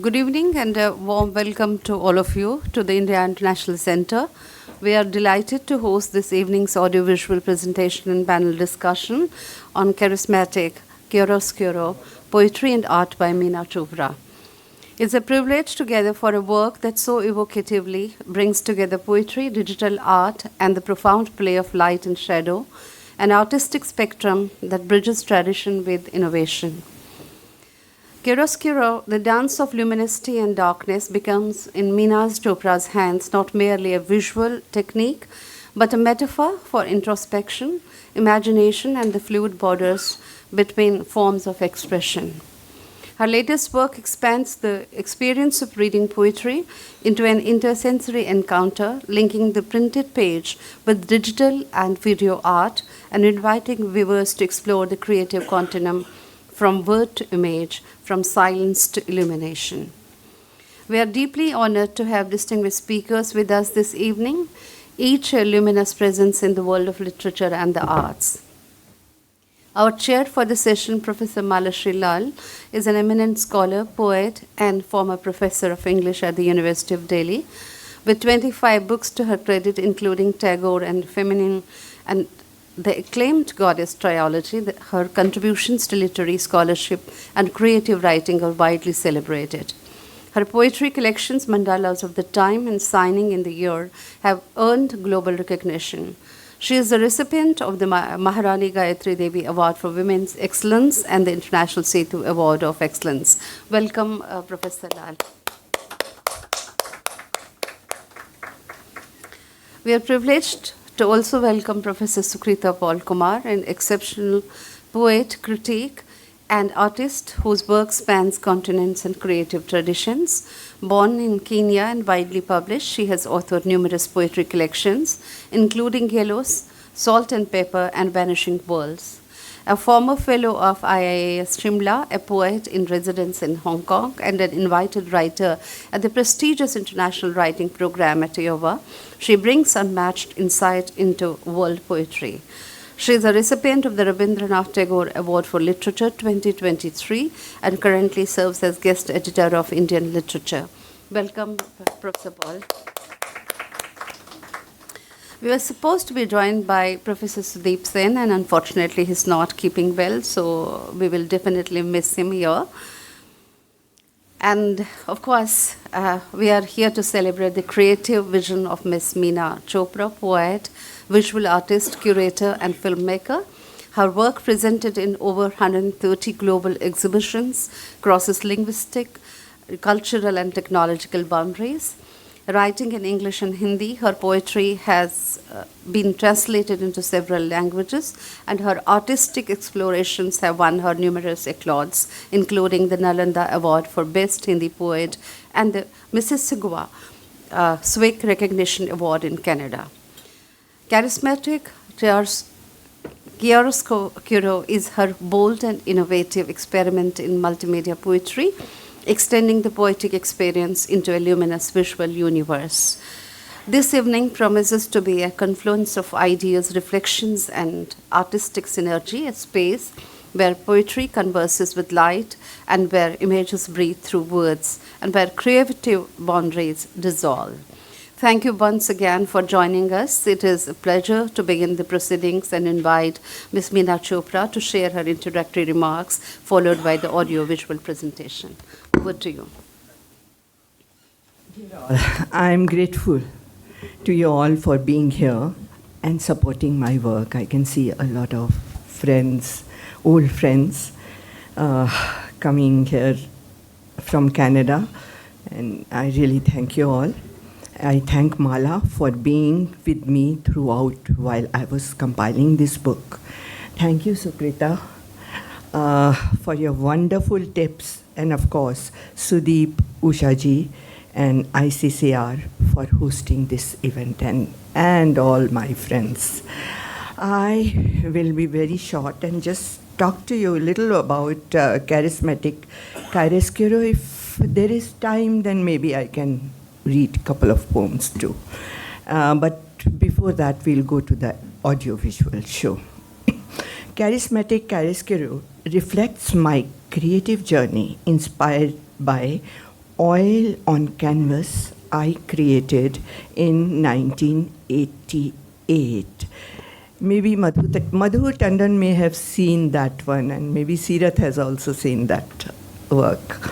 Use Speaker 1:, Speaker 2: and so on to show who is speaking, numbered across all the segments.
Speaker 1: Good evening and a warm welcome to all of you to the India International Center. We are delighted to host this evening's audiovisual presentation and panel discussion on Charismatic Chiaroscuro, Poetry and Art by Meena Chopra. It's a privilege to gather for a work that so evocatively brings together poetry, digital art, and the profound play of light and shadow, an artistic spectrum that bridges tradition with innovation. Chiaroscuro, the dance of luminosity and darkness, becomes in Meena Chopra's hands not merely a visual technique, but a metaphor for introspection, imagination, and the fluid borders between forms of expression. Her latest work expands the experience of reading poetry into an intersensory encounter, linking the printed page with digital and video art and inviting viewers to explore the creative continuum from word to image, from silence to illumination. We are deeply honored to have distinguished speakers with us this evening, each a luminous presence in the world of literature and the arts. Our chair for the session, Professor Malashri Lal, is an eminent scholar, poet, and former professor of English at the University of Delhi, with 25 books to her credit, including Tagore and Feminine and the acclaimed Goddess trilogy. Her contributions to literary scholarship and creative writing are widely celebrated. Her poetry collections, Mandalas of the Time and Signing in the Year, have earned global recognition. She is the recipient of the Maharani Gayatri Devi Award for Women's Excellence and the International Setu Award of Excellence. Welcome, Professor Lal. We are privileged to also welcome Professor Sukrita Paul Kumar, an exceptional poet, critique, and artist whose work spans continents and creative traditions. Born in Kenya and widely published, she has authored numerous poetry collections, including Yellows, Salt and Pepper, and Vanishing Worlds. A former fellow of IIAS Shimla, a poet in residence in Hong Kong, and an invited writer at the prestigious International Writing Program at Iowa, she brings unmatched insight into world poetry. She is a recipient of the Rabindranath Tagore Award for Literature 2023 and currently serves as guest editor of Indian Literature. Welcome, Professor Paul. We were supposed to be joined by Professor Sudeep Sen, and unfortunately he's not keeping well, so we will definitely miss him here. And of course, we are here to celebrate the creative vision of Miss Meena Chopra, poet, visual artist, curator, and filmmaker. Her work, presented in over 130 global exhibitions, crosses linguistic, cultural, and technological boundaries. Writing in English and Hindi, her poetry has been translated into several languages, and her artistic explorations have won her numerous accolades, including the Nalanda Award for Best Hindi Poet and the Mississauga Swick Recognition Award in Canada. Charismatic Chiaroscuro is her bold and innovative experiment in multimedia poetry, extending the poetic experience into a luminous visual universe. This evening promises to be a confluence of ideas, reflections, and artistic synergy, a space where poetry converses with light and where images breathe through words and where creative boundaries dissolve. Thank you once again for joining us. It is a pleasure to begin the proceedings and invite Ms. Meena Chopra to share her introductory remarks, followed by the audio-visual presentation. Over to you.
Speaker 2: I'm grateful to you all for being here and supporting my work. I can see a lot of friends, old friends, coming here from Canada, and I really thank you all. I thank Mala for being with me throughout while I was compiling this book. Thank you, Sukrita, for your wonderful tips, and of course, Sudeep, Ushaji, and ICCR for hosting this event, and all my friends. I will be very short and just talk to you a little about Charismatic Chiaroscuro. If there is time, then maybe I can read a couple of poems too. But before that, we'll go to the audiovisual show. Charismatic Chiaroscuro reflects my creative journey inspired by oil on canvas I created in 1988. Maybe Madhu Tandon may have seen that one, and maybe Seerath has also seen that work.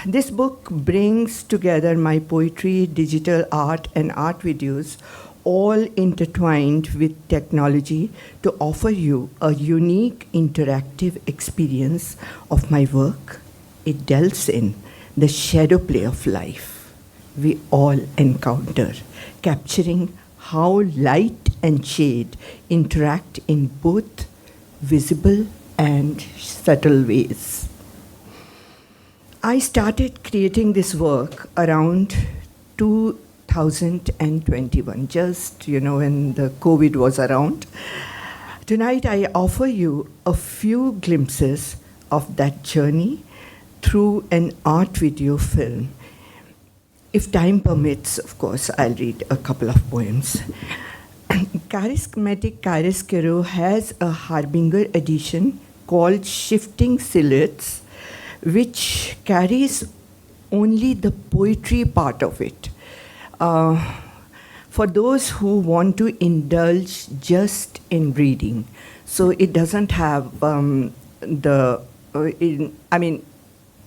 Speaker 2: This book brings together my poetry, digital art, and art videos, all intertwined with technology to offer you a unique interactive experience of my work. It delves in the shadow play of life we all encounter, capturing how light and shade interact in both visible and subtle ways. I started creating this work around 2021, just when the COVID was around. Tonight I offer you a few glimpses of that journey through an art video film. If time permits, of course, I'll read a couple of poems. Charismatic Chiaroscuro has a Harbinger edition called Shifting Silhouettes, which carries only the poetry part of it. For those who want to indulge just in reading. So it doesn't have the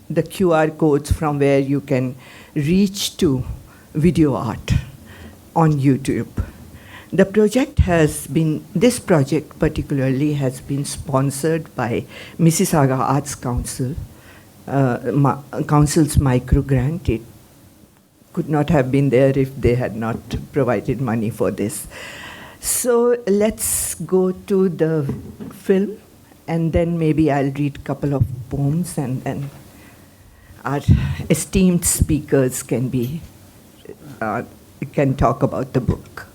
Speaker 2: QR codes from where you can reach to video art on YouTube. This project particularly has been sponsored by Mississauga Arts Council, Council's micro grant. It could not have been there if they had not provided money for this. So let's go to the film, and then maybe I'll read a couple of poems, and then our esteemed speakers can talk about the book.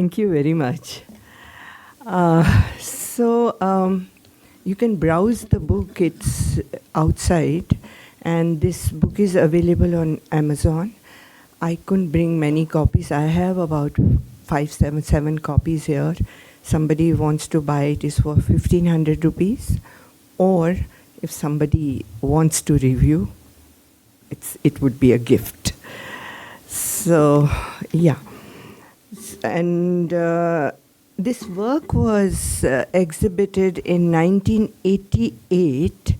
Speaker 2: Thank you very much. You can browse the book. It's outside, and this book is available on Amazon. I couldn't bring many copies. I have about seven copies here. Somebody wants to buy it is for 1,500 rupees, or if somebody wants to review, it would be a gift. So, yeah. And this work was exhibited in 1988.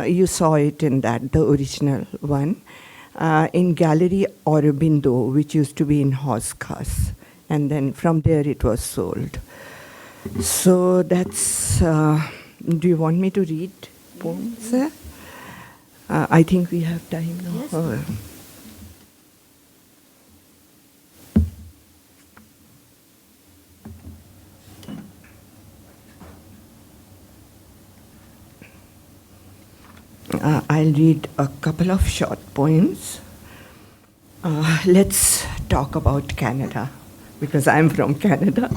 Speaker 2: You saw it in that, the original one, in Gallery Aurobindo, which used to be in Hoskas. And then from there it was sold. So that's, do you want me to read poems? I think we have time now.
Speaker 1: Yes.
Speaker 2: I'll read a couple of short poems. Let's talk about Canada, because I'm from Canada.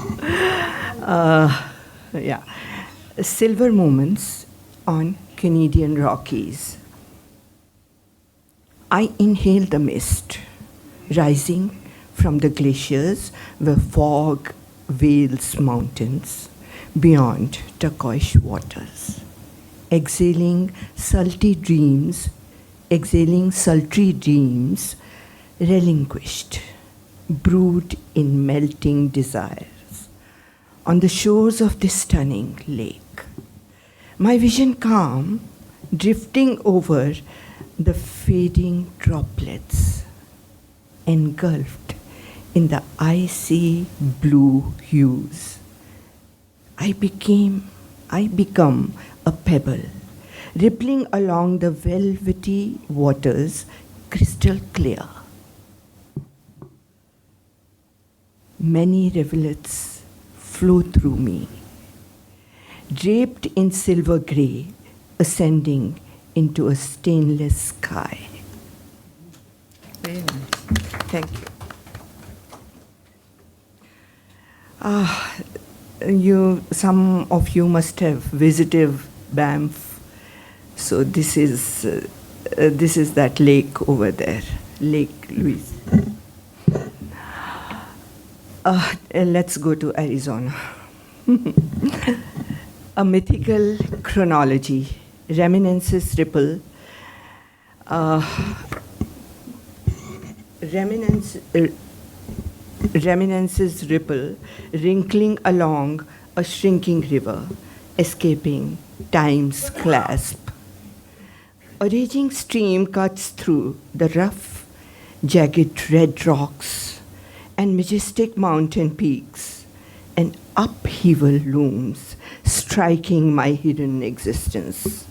Speaker 2: Yeah. Silver Moments on Canadian Rockies. I inhale the mist rising from the glaciers where fog veils mountains beyond turquoise waters. Exhaling sultry dreams, relinquished, brewed in melting desires, on the shores of this stunning lake. My vision calm, drifting over the fading droplets, engulfed in the icy blue hues. I become a pebble, rippling along the velvety waters, crystal clear. Many rivulets flow through me, draped in silver grey, ascending into a stainless sky. Very nice. Thank you. Some of you must have visited Banff. So this is that lake over there, Lake Louise. Let's go to Arizona. A mythical chronology, reminiscences ripple, wrinkling along a shrinking river, escaping time's clasp. A raging stream cuts through the rough, jagged red rocks and majestic mountain peaks. An upheaval looms, striking my hidden existence.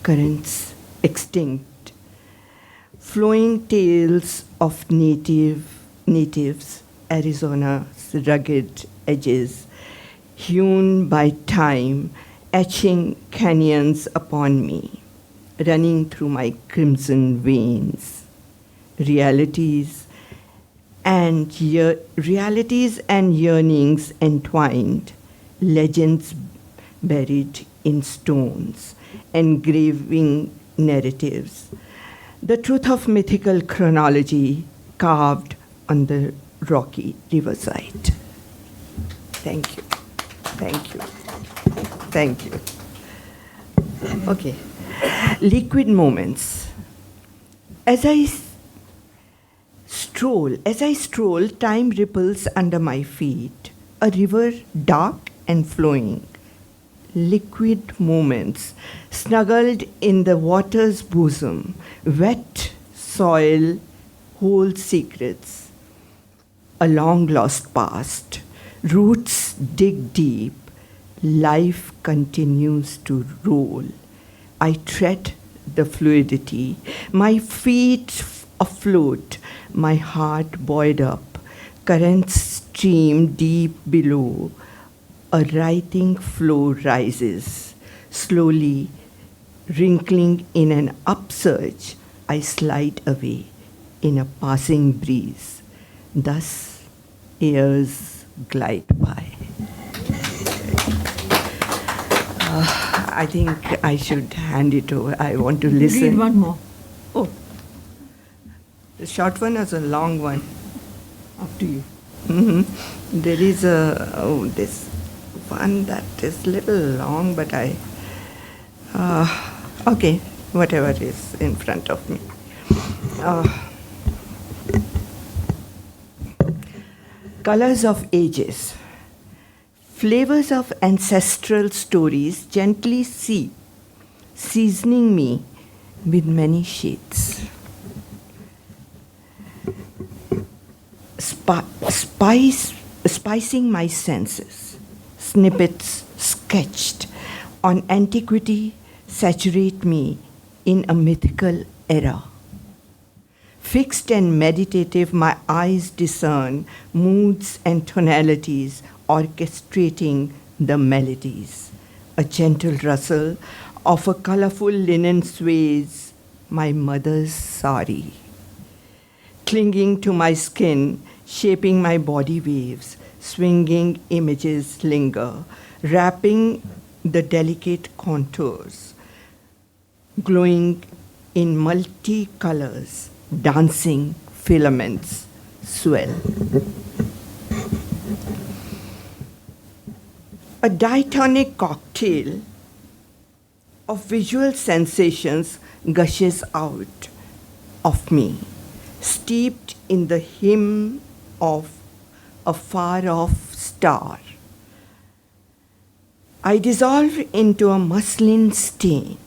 Speaker 2: Currents extinct, flowing tales of natives, Arizona's rugged edges, hewn by time, etching canyons upon me, running through my crimson veins. Realities and yearnings entwined, legends buried in stones, engraving narratives. The truth of mythical chronology carved on the rocky riverside. Thank you. Thank you. Thank you. Okay. Liquid moments. As I stroll, time ripples under my feet. A river dark and flowing. Liquid moments, snuggled in the water's bosom. Wet soil holds secrets. A long lost past. Roots dig deep. Life continues to roll. I tread the fluidity, my feet afloat, my heart buoyed up, currents stream deep below, a writhing flow rises, slowly wrinkling in an upsurge, I slide away in a passing breeze. Thus, years glide by. I think I should hand it over. I want to listen.
Speaker 3: Read one more.
Speaker 2: Oh, the short one or the long one?
Speaker 3: Up to you.
Speaker 2: There is this one that is little long, but okay, whatever is in front of me. Colors of ages. Flavors of ancestral stories gently seep, seasoning me with many shades. Spicing my senses, snippets sketched on antiquity saturate me in a mythical era. Fixed and meditative, my eyes discern moods and tonalities, orchestrating the melodies. A gentle rustle of a colorful linen sways my mother's sari. Clinging to my skin, shaping my body waves, swinging images linger, wrapping the delicate contours, glowing in multi-colors, dancing filaments swell. A diatonic cocktail of visual sensations gushes out of me, steeped in the hymn of a far-off star. I dissolve into a muslin stain.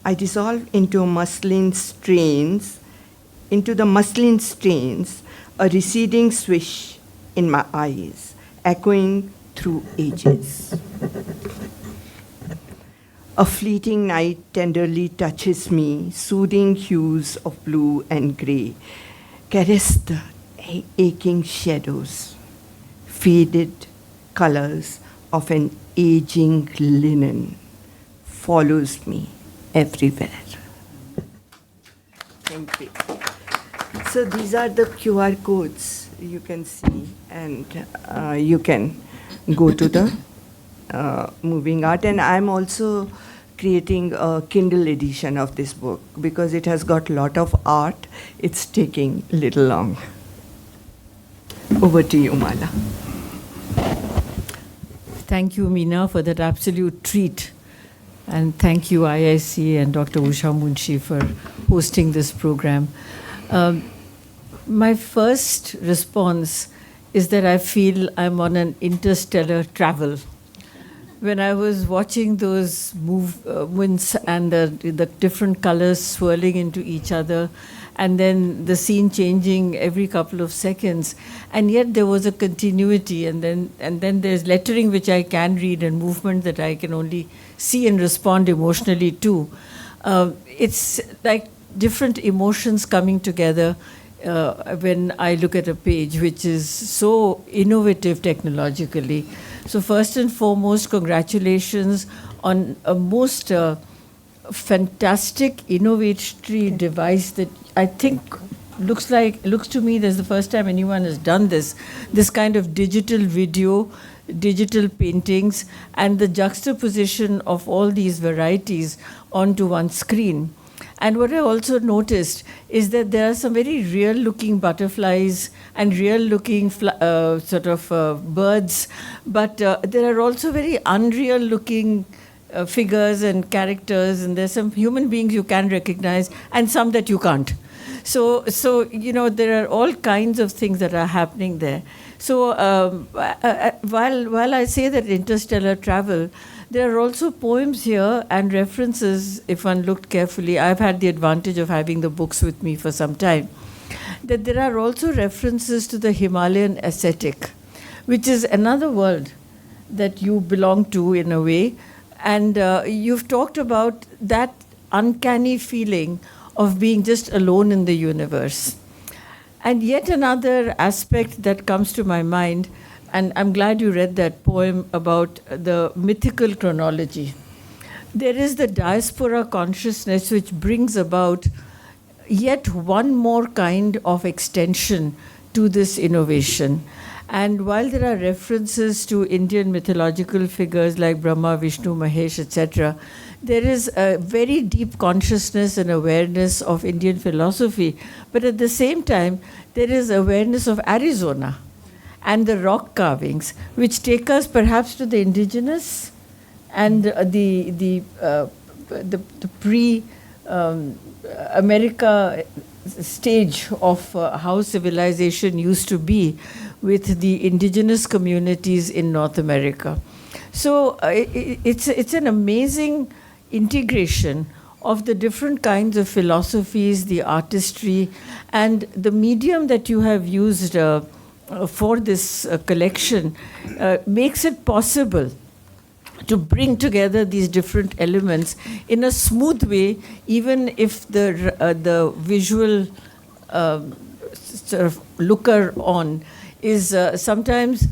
Speaker 2: I dissolve into the muslin strains, a receding swish in my eyes, echoing through ages. A fleeting night tenderly touches me, soothing hues of blue and gray, caress the aching shadows, faded colors of an aging linen, follows me everywhere. Thank you. So these are the QR codes you can see, and you can go to the moving art. And I'm also creating a Kindle edition of this book because it has got a lot of art. It's taking a little long. Over to you, Mala.
Speaker 3: Thank you, Meena, for that absolute treat. And thank you, IIC and Dr. Usha Munshi, for hosting this program. My first response is that I feel I'm on an interstellar travel. When I was watching those movements and the different colors swirling into each other, and then the scene changing every couple of seconds, and yet there was a continuity, and then there's lettering which I can read and movement that I can only see and respond emotionally to. It's like different emotions coming together when I look at a page, which is so innovative technologically. So first and foremost, congratulations on a most fantastic innovatory device that I think looks to me that's the first time anyone has done this kind of digital video, digital paintings, and the juxtaposition of all these varieties onto one screen. And what I also noticed is that there are some very real-looking butterflies and real-looking birds, but there are also very unreal-looking figures and characters, and there's some human beings you can recognize and some that you can't. So there are all kinds of things that are happening there. So while I say that interstellar travel, there are also poems here and references, if one looked carefully. I've had the advantage of having the books with me for some time. That there are also references to the Himalayan ascetic, which is another world that you belong to in a way. And you've talked about that uncanny feeling of being just alone in the universe. And yet another aspect that comes to my mind, and I'm glad you read that poem about the mythical chronology. There is the diaspora consciousness which brings about yet one more kind of extension to this innovation. And while there are references to Indian mythological figures like Brahma, Vishnu, Mahesh, etc., there is a very deep consciousness and awareness of Indian philosophy. But at the same time, there is awareness of Arizona and the rock carvings, which take us perhaps to the indigenous and the pre America stage of how civilization used to be with the indigenous communities in North America. So it's an amazing integration of the different kinds of philosophies, the artistry, and the medium that you have used for this collection makes it possible to bring together these different elements in a smooth way, even if the visual sort of looker on is sometimes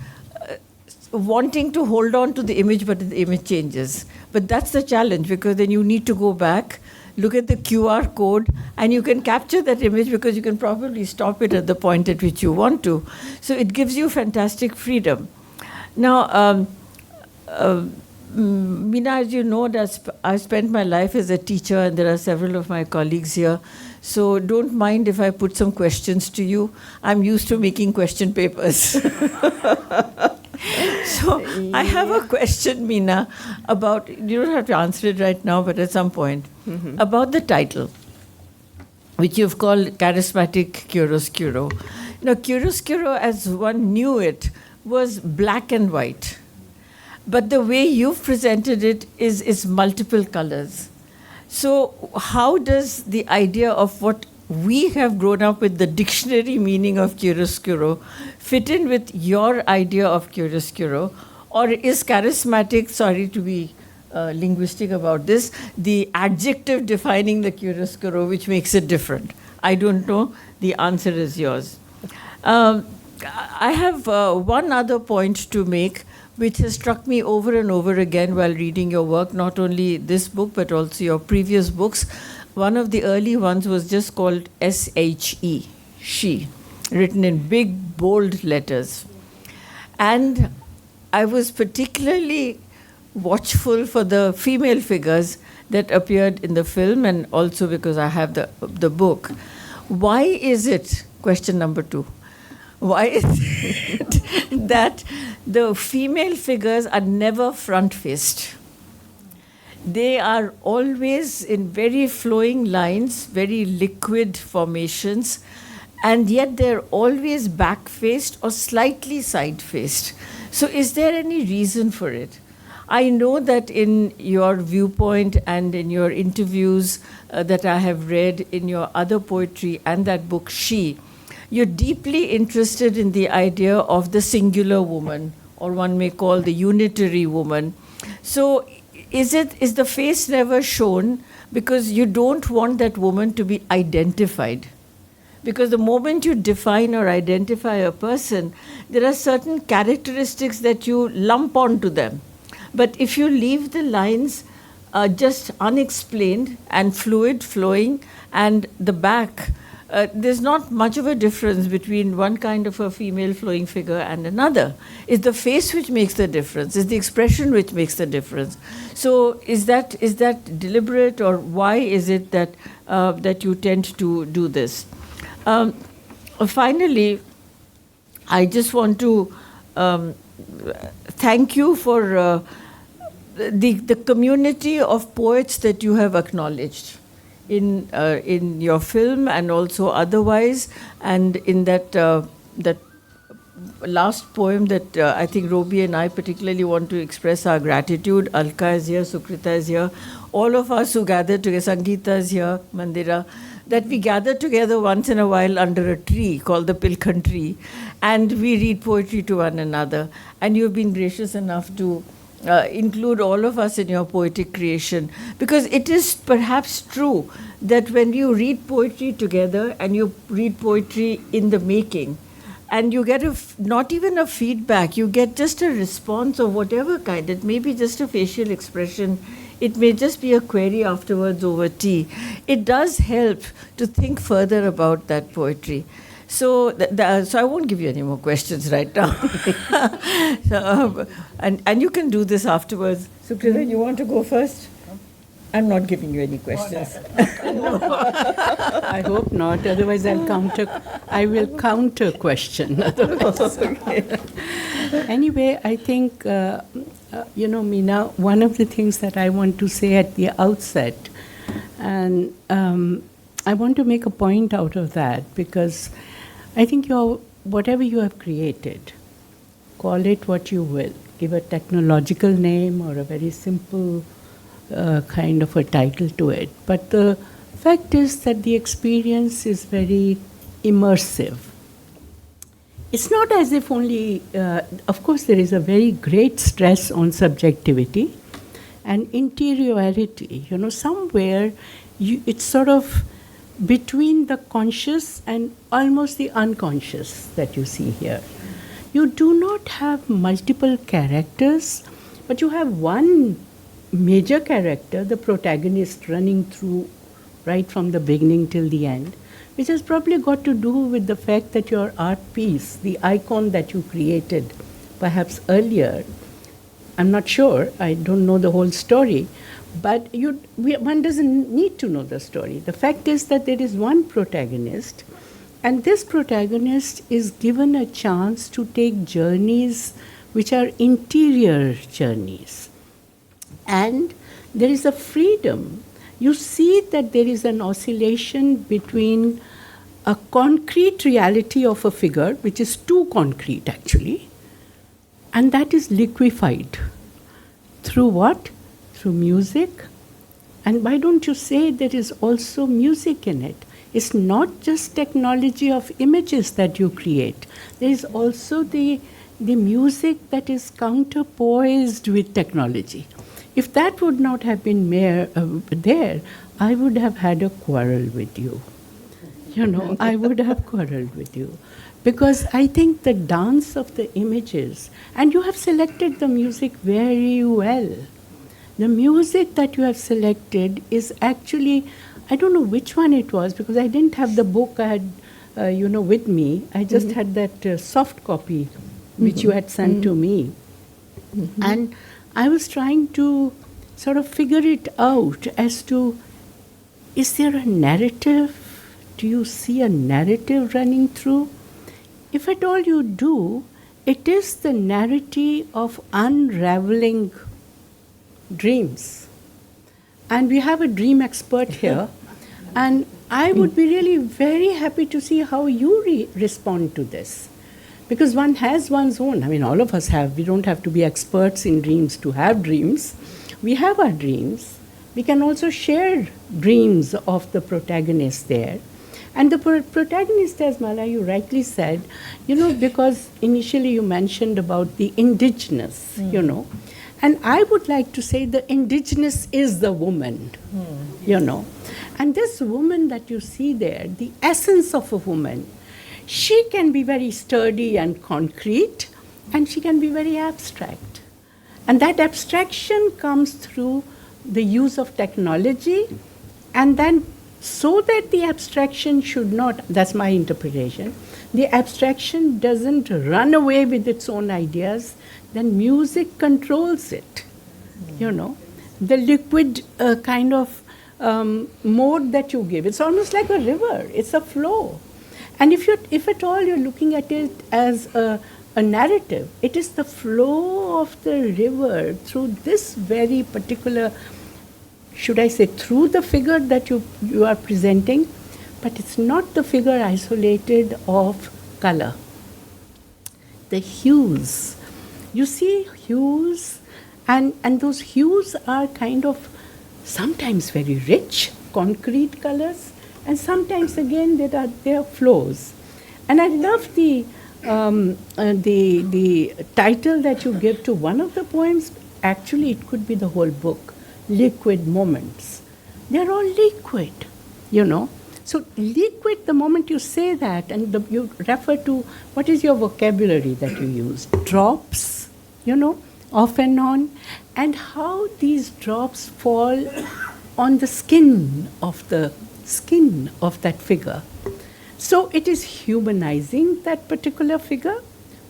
Speaker 3: wanting to hold on to the image, but the image changes. But that's the challenge, because then you need to go back, look at the QR code, and you can capture that image because you can probably stop it at the point at which you want to. So it gives you fantastic freedom. Now, Meena, as you know, I spent my life as a teacher, and there are several of my colleagues here. So don't mind if I put some questions to you. I'm used to making question papers. So I have a question, Meena, about, you don't have to answer it right now, but at some point, about the title, which you've called Charismatic Chiaroscuro. Now, chiaroscuro, as one knew it, was black and white. But the way you've presented it is multiple colors. So how does the idea of what we have grown up with, the dictionary meaning of chiaroscuro, fit in with your idea of chiaroscuro? Or is charismatic, sorry to be linguistic about this, the adjective defining the chiaroscuro which makes it different? I don't know. The answer is yours. I have one other point to make, which has struck me over and over again while reading your work, not only this book, but also your previous books. One of the early ones was just called S-H-E, she, written in big, bold letters. And I was particularly watchful for the female figures that appeared in the film, and also because I have the book. Why is it, question number 2, why is it that the female figures are never front-faced? They are always in very flowing lines, very liquid formations, and yet they're always back-faced or slightly side-faced. So is there any reason for it? I know that in your viewpoint and in your interviews that I have read, in your other poetry and that book, She, you're deeply interested in the idea of the singular woman, or one may call the unitary woman. So is the face never shown because you don't want that woman to be identified? Because the moment you define or identify a person, there are certain characteristics that you lump onto them. But if you leave the lines just unexplained and fluid, flowing, and the back, there's not much of a difference between one kind of a female flowing figure and another. It's the face which makes the difference. It's the expression which makes the difference. So is that deliberate, or why is it that that you tend to do this? Finally, I just want to thank you for the community of poets that you have acknowledged in your film and also otherwise, and in that last poem that I think Robi and I particularly want to express our gratitude. Alka is here, Sukrita is here, all of us who gathered together, Sangeeta is here, Mandira, that we gather together once in a while under a tree called the Pilkhan tree, and we read poetry to one another. And you've been gracious enough to include all of us in your poetic creation, because it is perhaps true that when you read poetry together and you read poetry in the making, and you get not even a feedback, you get just a response of whatever kind. It may be just a facial expression, it may just be a query afterwards over tea. It does help to think further about that poetry. So, so I won't give you any more questions right now. So, and you can do this afterwards. Sukrita, you want to go first? I'm not giving you any questions.
Speaker 4: I hope not. Otherwise, I will counter question.
Speaker 3: Okay.
Speaker 4: Anyway, I think, Meena, one of the things that I want to say at the outset, and I want to make a point out of that, because I think whatever you have created, call it what you will, give a technological name or a very simple kind of a title to it. But the fact is that the experience is very immersive. It's not as if only, of course, there is a very great stress on subjectivity and interiority. Somewhere it's sort of between the conscious and almost the unconscious that you see here. You do not have multiple characters, but you have one major character, the protagonist, running through right from the beginning till the end, which has probably got to do with the fact that your art piece, the icon that you created perhaps earlier, I'm not sure, I don't know the whole story, but one doesn't need to know the story. The fact is that there is one protagonist, and this protagonist is given a chance to take journeys which are interior journeys. And there is a freedom. You see that there is an oscillation between a concrete reality of a figure, which is too concrete actually, and that is liquefied. Through what? Through music. And why don't you say there is also music in it? It's not just technology of images that you create. There is also the music that is counterpoised with technology. If that would not have been there, I would have had a quarrel with you. I would have quarreled with you. Because I think the dance of the images, and you have selected the music very well. The music that you have selected is actually, I don't know which one it was, because I didn't have the book I had, with me. I just had that soft copy, which you had sent to me. And I was trying to sort of figure it out as to, is there a narrative? Do you see a narrative running through? If at all you do, it is the narrative of unraveling dreams. And we have a dream expert here. And I would be really very happy to see how you respond to this. Because one has one's own. I mean, all of us have. We don't have to be experts in dreams to have dreams. We have our dreams. We can also share dreams of the protagonist there. And the protagonist, as Mala, you rightly said, because initially you mentioned about the indigenous, And I would like to say the indigenous is the woman, And this woman that you see there, the essence of a woman, she can be very sturdy and concrete, and she can be very abstract. And that abstraction comes through the use of technology, and then so that the abstraction should not, that's my interpretation, the abstraction doesn't run away with its own ideas, then music controls it, The liquid kind of mode that you give, it's almost like a river, it's a flow. And if at all you're looking at it as a narrative, it is the flow of the river through this very particular, should I say, through the figure that you are presenting, but it's not the figure isolated of color. The hues. You see hues, and those hues are kind of sometimes very rich, concrete colors, and sometimes again there are flows. And I love the title that you give to one of the poems. Actually, it could be the whole book, Liquid Moments. They're all liquid, So liquid, the moment you say that, and you refer to, what is your vocabulary that you use? Drops, off and on, and how these drops fall on the skin of that figure. So it is humanizing that particular figure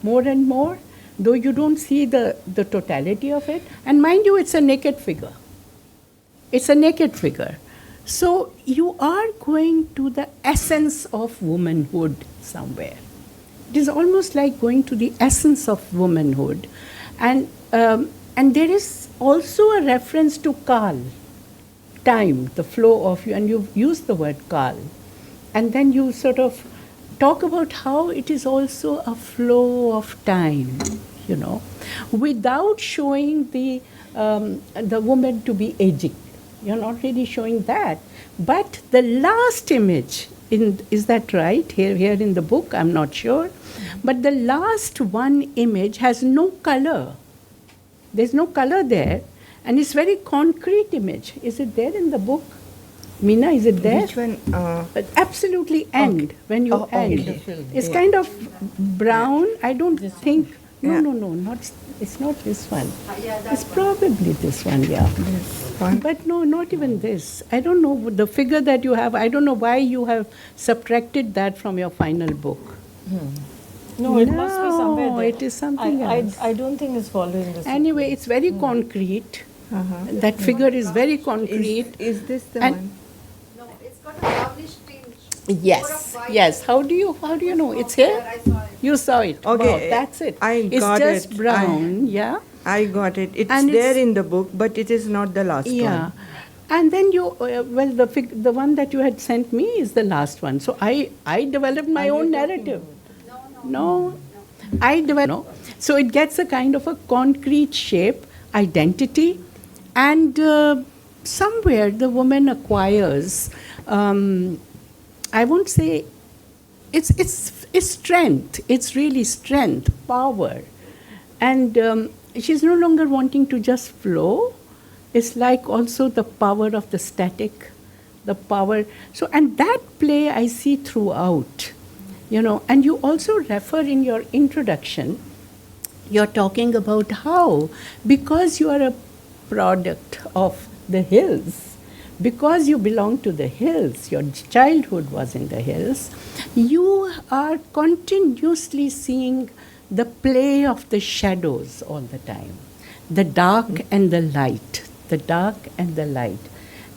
Speaker 4: more and more, though you don't see the totality of it. And mind you, it's a naked figure. It's a naked figure. So you are going to the essence of womanhood somewhere. It is almost like going to the essence of womanhood. And there is also a reference to Kal, time, the flow of you, and you've used the word Kal. And then you sort of talk about how it is also a flow of time, you know, without showing the woman to be aging. You're not really showing that. But the last image, is that right? Here in the book, I'm not sure. But the last one image has no color. There's no color there. And it's very concrete image. Is it there in the book? Meena, is it there?
Speaker 2: Which one?
Speaker 4: Absolutely end,
Speaker 2: Okay.
Speaker 4: when you end.
Speaker 2: Okay.
Speaker 4: It's kind of brown. I don't think,
Speaker 2: Yeah.
Speaker 4: no, it's not this one. It's probably this one, yeah.
Speaker 2: One.
Speaker 4: But no, not even this. I don't know, the figure that you have, I don't know why you have subtracted that from your final book.
Speaker 3: No, it must be somewhere
Speaker 4: No,
Speaker 3: there.
Speaker 4: it is something else.
Speaker 3: I don't think it's following this.
Speaker 4: Anyway, it's very concrete. That figure is very concrete.
Speaker 2: Is this the
Speaker 4: And-
Speaker 2: one?
Speaker 1: No, it's got a brownish tinge.
Speaker 4: Yes. How do you know? It's here?
Speaker 1: I saw it.
Speaker 4: You saw it.
Speaker 2: Okay,
Speaker 4: Wow, that's it.
Speaker 2: I
Speaker 4: it's
Speaker 2: got
Speaker 4: just
Speaker 2: it.
Speaker 4: brown, yeah.
Speaker 2: I got it. It's
Speaker 4: And
Speaker 2: there
Speaker 4: it's-
Speaker 2: in the book, but it is not the last
Speaker 4: Yeah.
Speaker 2: one.
Speaker 4: And then the one that you had sent me is the last one. So I developed my own narrative. No. I developed. No. So it gets a kind of a concrete shape, identity, and somewhere the woman acquires. I won't say it's strength. It's really strength, power, and she's no longer wanting to just flow. It's like also the power of the static, the power. So, and that play I see throughout, you know. And you also refer in your introduction, you're talking about how, because you are a product of the hills, because you belong to the hills, your childhood was in the hills, you are continuously seeing the play of the shadows all the time, the dark and the light, the dark and the light.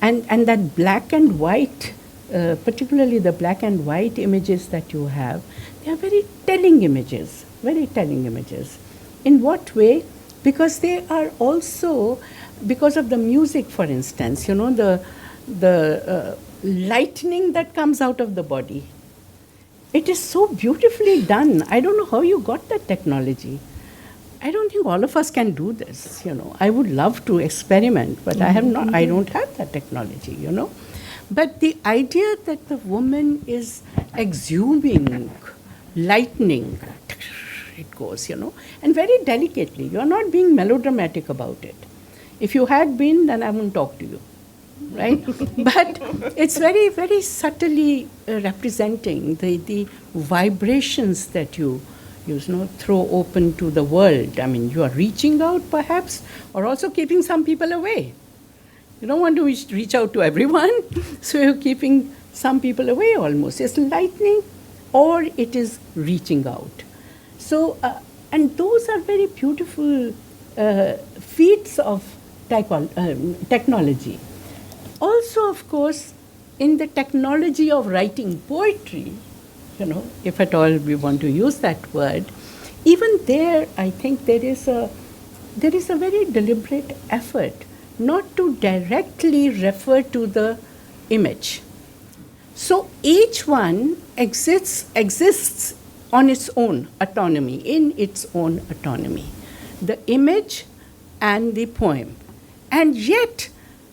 Speaker 4: And that black and white, particularly the black and white images that you have, they are very telling images, very telling images. In what way? Because they are also, because of the music, for instance, you know, the lightning that comes out of the body. It is so beautifully done. I don't know how you got that technology. I don't think all of us can do this, you know. I would love to experiment, but I have not. I don't have that technology, you know. But the idea that the woman is exhuming lightning, it goes, you know, and very delicately. You are not being melodramatic about it. If you had been, then I wouldn't talk to you, right? But it's very, very subtly representing the vibrations that you know, throw open to the world. I mean, you are reaching out perhaps, or also keeping some people away. You don't want to reach out to everyone, so you're keeping some people away almost. It's lightning, or it is reaching out. So, and those are very beautiful feats of technology. Also, of course, in the technology of writing poetry, you know, if at all we want to use that word, even there, I think there is a very deliberate effort not to directly refer to the image. So each one exists on its own autonomy, in its own autonomy, the image and the poem. And yet,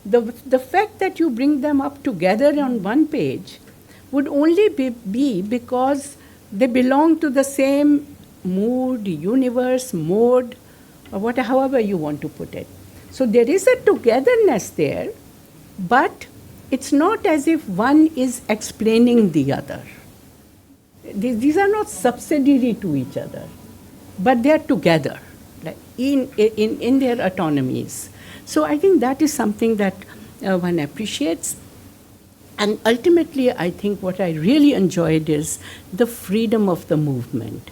Speaker 4: the fact that you bring them up together on one page would only be because they belong to the same mood, universe, mode, or however you want to put it. So there is a togetherness there, but it's not as if one is explaining the other. These are not subsidiary to each other, but they are together, like in their autonomies. So I think that is something that one appreciates. And ultimately, I think what I really enjoyed is the freedom of the movement.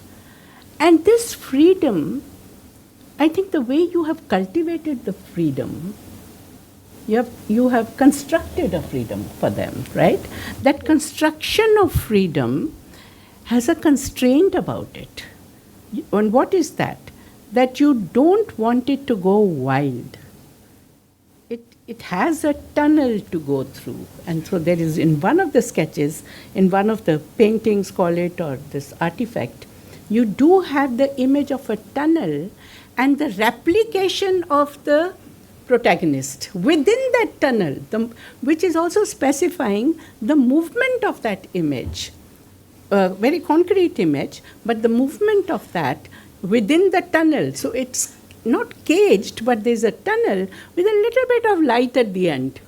Speaker 4: And this freedom, I think the way you have cultivated the freedom, you have constructed a freedom for them, right? That construction of freedom has a constraint about it. And what is that? That you don't want it to go wild. It has a tunnel to go through. And so there is, in one of the sketches, in one of the paintings, call it, or this artifact, you do have the image of a tunnel and the replication of the protagonist within that tunnel, which is also specifying the movement of that image. A very concrete image, but the movement of that within the tunnel. So it's not caged, but there's a tunnel with a little bit of light at the end.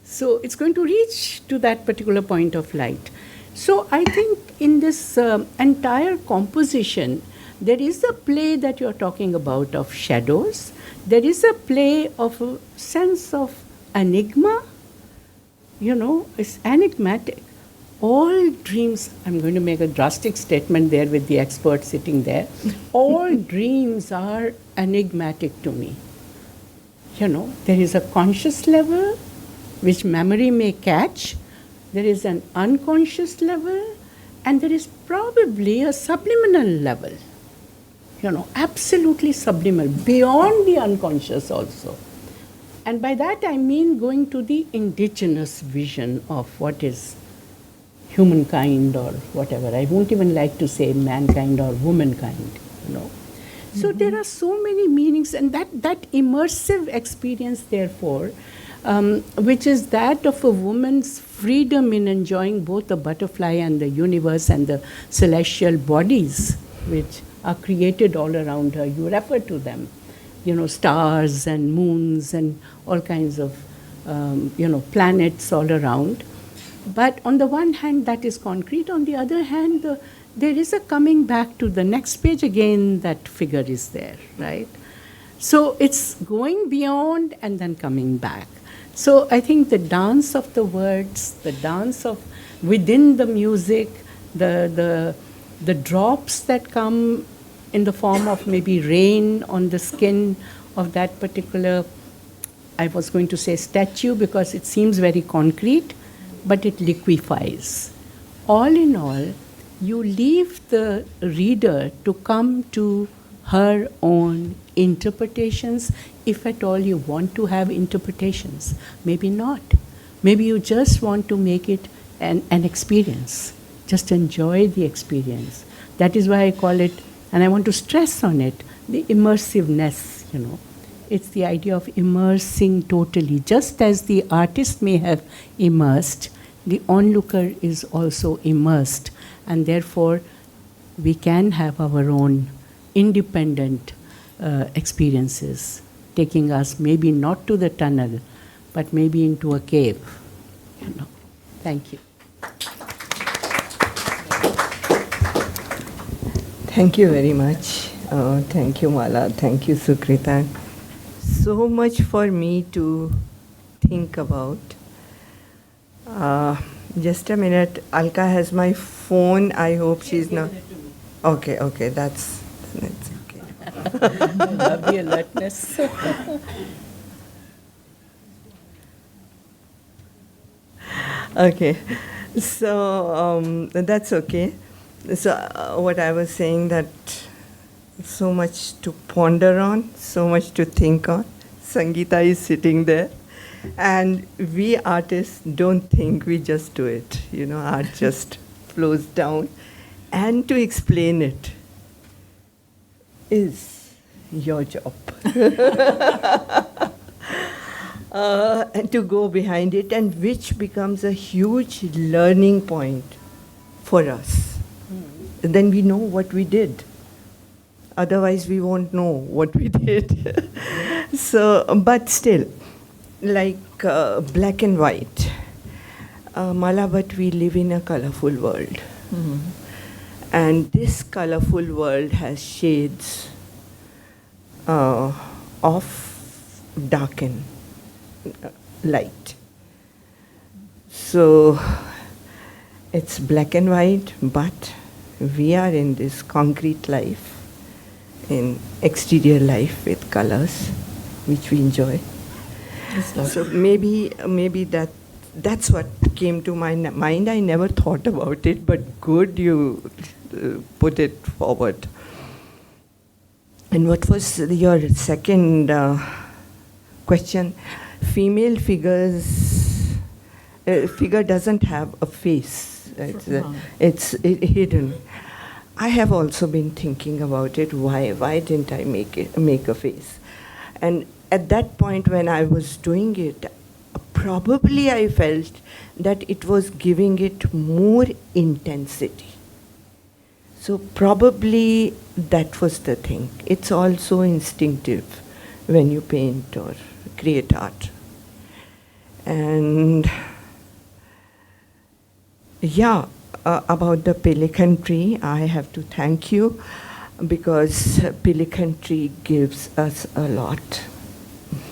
Speaker 4: So it's going to reach to that particular point of light. So I think in this entire composition, there is a play that you're talking about of shadows. There is a play of a sense of enigma. It's enigmatic. All dreams, I'm going to make a drastic statement there with the expert sitting there. All dreams are enigmatic to me. There is a conscious level which memory may catch. There is an unconscious level, and there is probably a subliminal level. Absolutely subliminal, beyond the unconscious also. And by that I mean going to the indigenous vision of what is humankind or whatever. I won't even like to say mankind or womankind, So there are so many meanings, and that immersive experience, therefore, which is that of a woman's freedom in enjoying both the butterfly and the universe and the celestial bodies which are created all around her. You refer to them, stars and moons and all kinds of, planets all around. But on the one hand, that is concrete. On the other hand, there is a coming back to the next page again, that figure is there, right? So it's going beyond and then coming back. So I think the dance of the words, the dance of within the music, the drops that come in the form of maybe rain on the skin of that particular, I was going to say statue because it seems very concrete, but it liquefies. All in all, you leave the reader to come to her own interpretations, if at all you want to have interpretations. Maybe not. Maybe you just want to make it an experience. Just enjoy the experience. That is why I call it, and I want to stress on it, the immersiveness, It's the idea of immersing totally. Just as the artist may have immersed, the onlooker is also immersed. And therefore, we can have our own independent experiences, taking us maybe not to the tunnel, but maybe into a cave. Thank you.
Speaker 2: Thank you very much. Thank you, Mala. Thank you, Sukrita. So much for me to think about. Just a minute. Alka has my phone. I hope she's not. Okay, that's okay.
Speaker 4: I love the alertness.
Speaker 2: Okay, so that's okay. So what I was saying, that so much to ponder on, so much to think on. Sangeeta is sitting there. And we artists don't think, we just do it. Art just flows down. And to explain it is your job. And to go behind it, and which becomes a huge learning point for us. And then we know what we did. Otherwise, we won't know what we did. So, but still, like black and white. Mala, but we live in a colorful world. Mm-hmm. And this colorful world has shades of dark and light. So it's black and white, but we are in this concrete life, in exterior life with colors, which we enjoy. So maybe that's what came to my mind. I never thought about it, but good you put it forward. And what was your second question? Female figure doesn't have a face. It's hidden. I have also been thinking about it. Why didn't I make a face? And at that point when I was doing it, probably I felt that it was giving it more intensity. So probably that was the thing. It's also instinctive when you paint or create art. And yeah, about the pelican tree, I have to thank you, because pelican tree gives us a lot.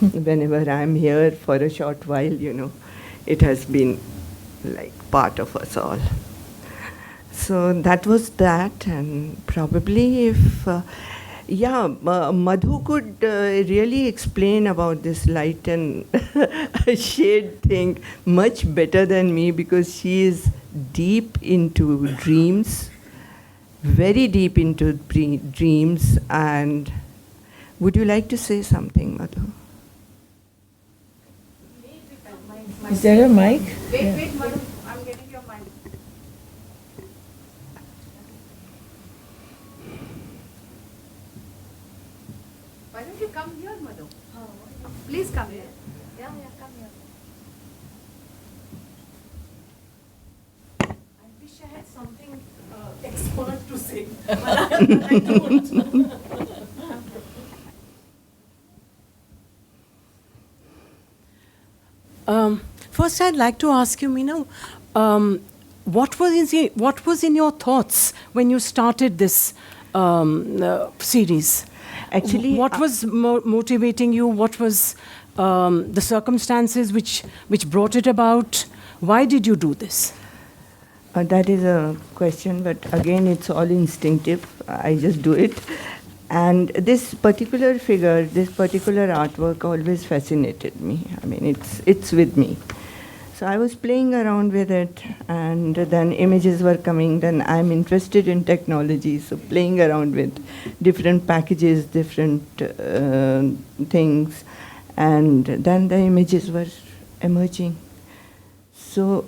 Speaker 2: Whenever I'm here for a short while, it has been like part of us all. So that was that, and probably if, Madhu could really explain about this light and shade thing much better than me, because she is deep into dreams, very deep into dreams. And would you like to say something, Madhu?
Speaker 3: Is there a mic?
Speaker 1: Wait, Madhu, I'm getting your mic. Why don't you come here, Madhu? Please come here. Yeah, come here. I wish I had something expert to say, but I don't.
Speaker 4: First, I'd like to ask you, Meena, what was in your thoughts when you started this series?
Speaker 2: Actually,
Speaker 4: what was motivating you? What was the circumstances which brought it about? Why did you do this?
Speaker 2: That is a question, but again, it's all instinctive. I just do it. And this particular figure, this particular artwork always fascinated me. I mean, it's with me. So I was playing around with it, and then images were coming. Then I'm interested in technology, so playing around with different packages, different things, and then the images were emerging. So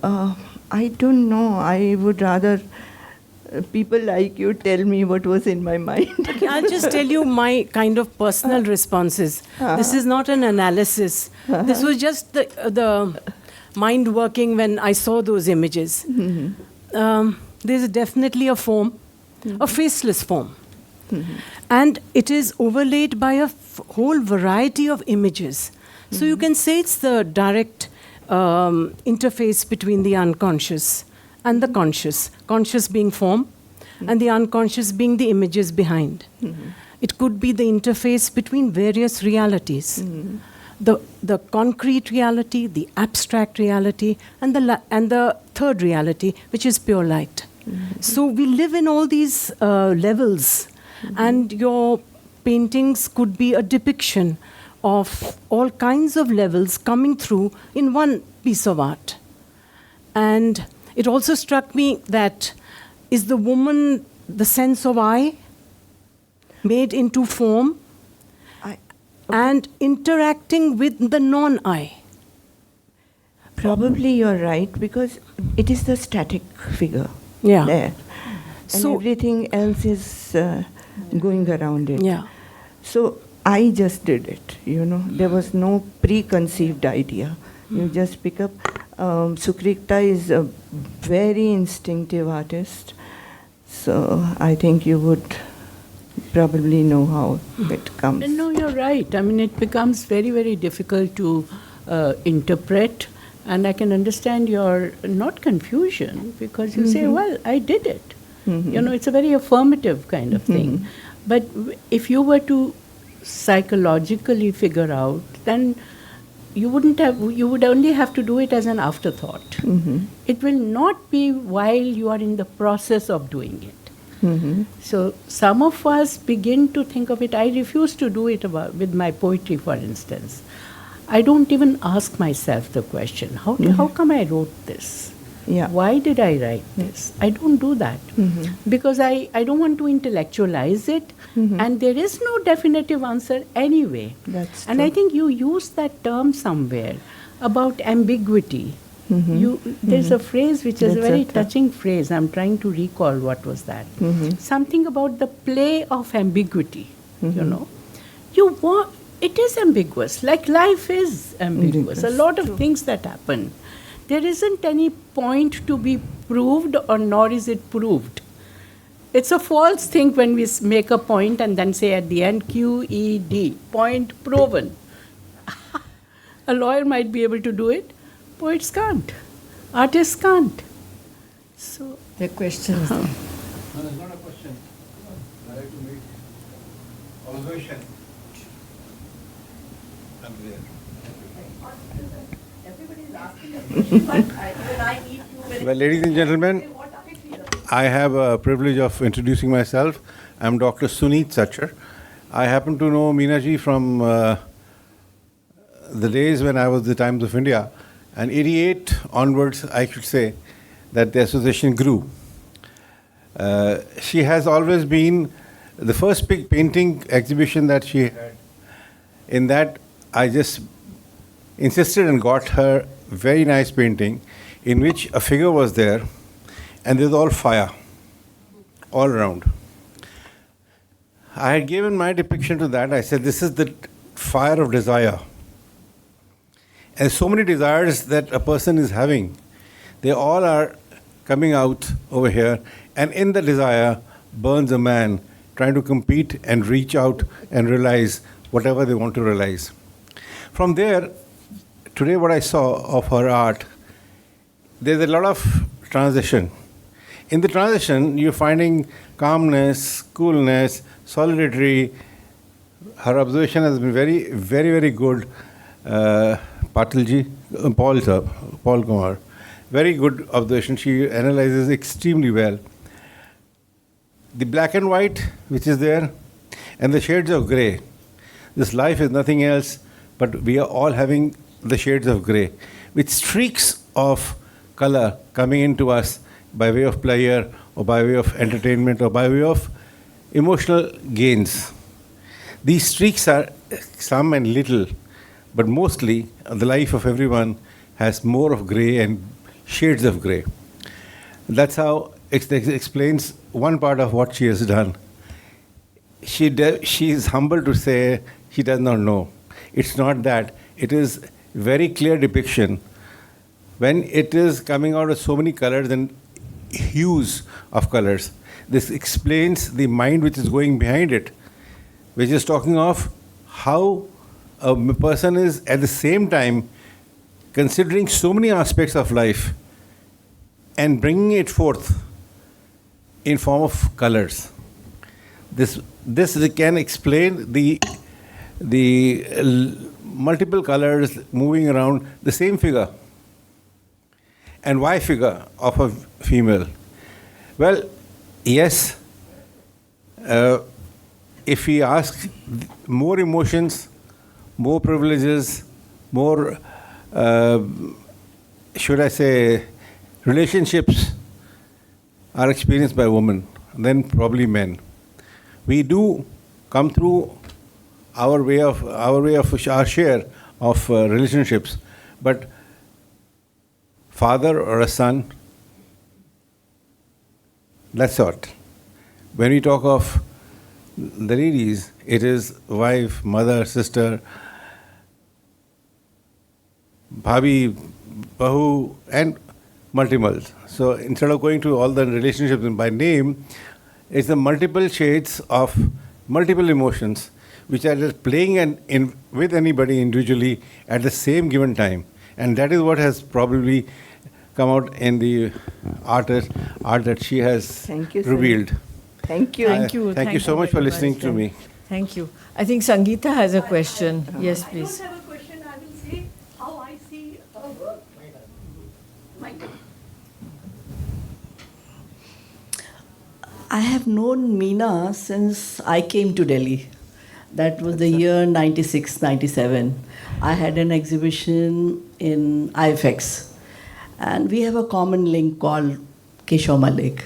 Speaker 2: I don't know. I would rather people like you tell me what was in my mind.
Speaker 4: I'll just tell you my kind of personal responses. This is not an analysis. This was just the mind working when I saw those images. There's definitely a form, a faceless form. And it is overlaid by a whole variety of images. So you can say it's the direct interface between the unconscious and the conscious. Conscious being form, and the unconscious being the images behind. It could be the interface between various realities. The concrete reality, the abstract reality, and the third reality, which is pure light. So we live in all these levels, and your paintings could be a depiction of all kinds of levels coming through in one piece of art. And it also struck me that is the woman the sense of I made into form and interacting with the non-I?
Speaker 2: Probably you're right, because it is the static figure there. And
Speaker 4: So
Speaker 2: everything else is going around it.
Speaker 4: yeah.
Speaker 2: So I just did it, There was no preconceived idea. You just pick up. Sukrita is a very instinctive artist. So I think you would probably know how it comes.
Speaker 4: No, you're right. I mean, it becomes very, very difficult to interpret. And I can understand your not confusion, because you say, well, I did it. It's a very affirmative kind of thing. But if you were to psychologically figure out, then you would only have to do it as an afterthought.
Speaker 2: Mm-hmm.
Speaker 4: It will not be while you are in the process of doing it.
Speaker 2: Mm-hmm.
Speaker 4: So some of us begin to think of it. I refuse to do it with my poetry, for instance. I don't even ask myself the question, how come I wrote this?
Speaker 2: Yeah.
Speaker 4: Why did I write this? I don't do that because I don't want to intellectualize it, and there is no definitive answer anyway.
Speaker 2: That's
Speaker 4: and
Speaker 2: true.
Speaker 4: I think you used that term somewhere about ambiguity. There's a phrase which is a
Speaker 2: That's
Speaker 4: very
Speaker 2: it.
Speaker 4: touching phrase. I'm trying to recall what was that. Something about the play of ambiguity. You know, it is ambiguous. Like life is ambiguous. A lot of things that happen. There isn't any point to be proved, or nor is it proved. It's a false thing when we make a point and then say at the end, QED, point proven. A lawyer might be able to do it. Poets can't. Artists can't. So,
Speaker 3: The question is there.
Speaker 5: No, it's not a question. I like to make observation. I'm there. Well, ladies and gentlemen, I have a privilege of introducing myself. I'm Dr. Suneet Sachar. I happen to know Meena ji from the days when I was the Times of India, and 88 onwards, I should say, that the association grew. She has always been the first big painting exhibition that she had. In that, I just insisted and got her very nice painting in which a figure was there, and there's all fire all around. I had given my depiction to that. I said, this is the fire of desire. And so many desires that a person is having, they all are coming out over here, and in the desire burns a man trying to compete and reach out and realize whatever they want to realize. From there, today what I saw of her art, there's a lot of transition. In the transition, you're finding calmness, coolness, solidarity. Her observation has been very, very, very good. Patilji, Paul Kumar, very good observation. She analyzes extremely well. The black and white, which is there, and the shades of grey. This life is nothing else, but we are all having the shades of grey, with streaks of color coming into us by way of pleasure, or by way of entertainment, or by way of emotional gains. These streaks are some and little, but mostly the life of everyone has more of grey and shades of grey. That's how it explains one part of what she has done. She is humble to say she does not know. It's not that. It is very clear depiction. When it is coming out of so many colors and hues of colors, this explains the mind which is going behind it, which is talking of how a person is at the same time considering so many aspects of life and bringing it forth in form of colors. This can explain the multiple colors moving around the same figure. And why figure of a female? Well, yes, if we ask more emotions, more privileges, more, should I say, relationships are experienced by women than probably men. We do come through our share of relationships, but father or a son, that's what. When we talk of the ladies, it is wife, mother, sister, bhabi, bahu, and multiples. So instead of going to all the relationships by name, it's the multiple shades of multiple emotions which are just playing with anybody individually at the same given time. And that is what has probably come out in the art that she has revealed.
Speaker 2: Thank you.
Speaker 3: Thank
Speaker 5: you so much for
Speaker 3: very
Speaker 5: listening to me.
Speaker 3: Thank you. I think Sangeeta has a question. Yes, please.
Speaker 6: I don't have a question. I will say I have known Meena since I came to Delhi. That was the year 96, 97. I had an exhibition in IFX. And we have a common link called Keshav Malik.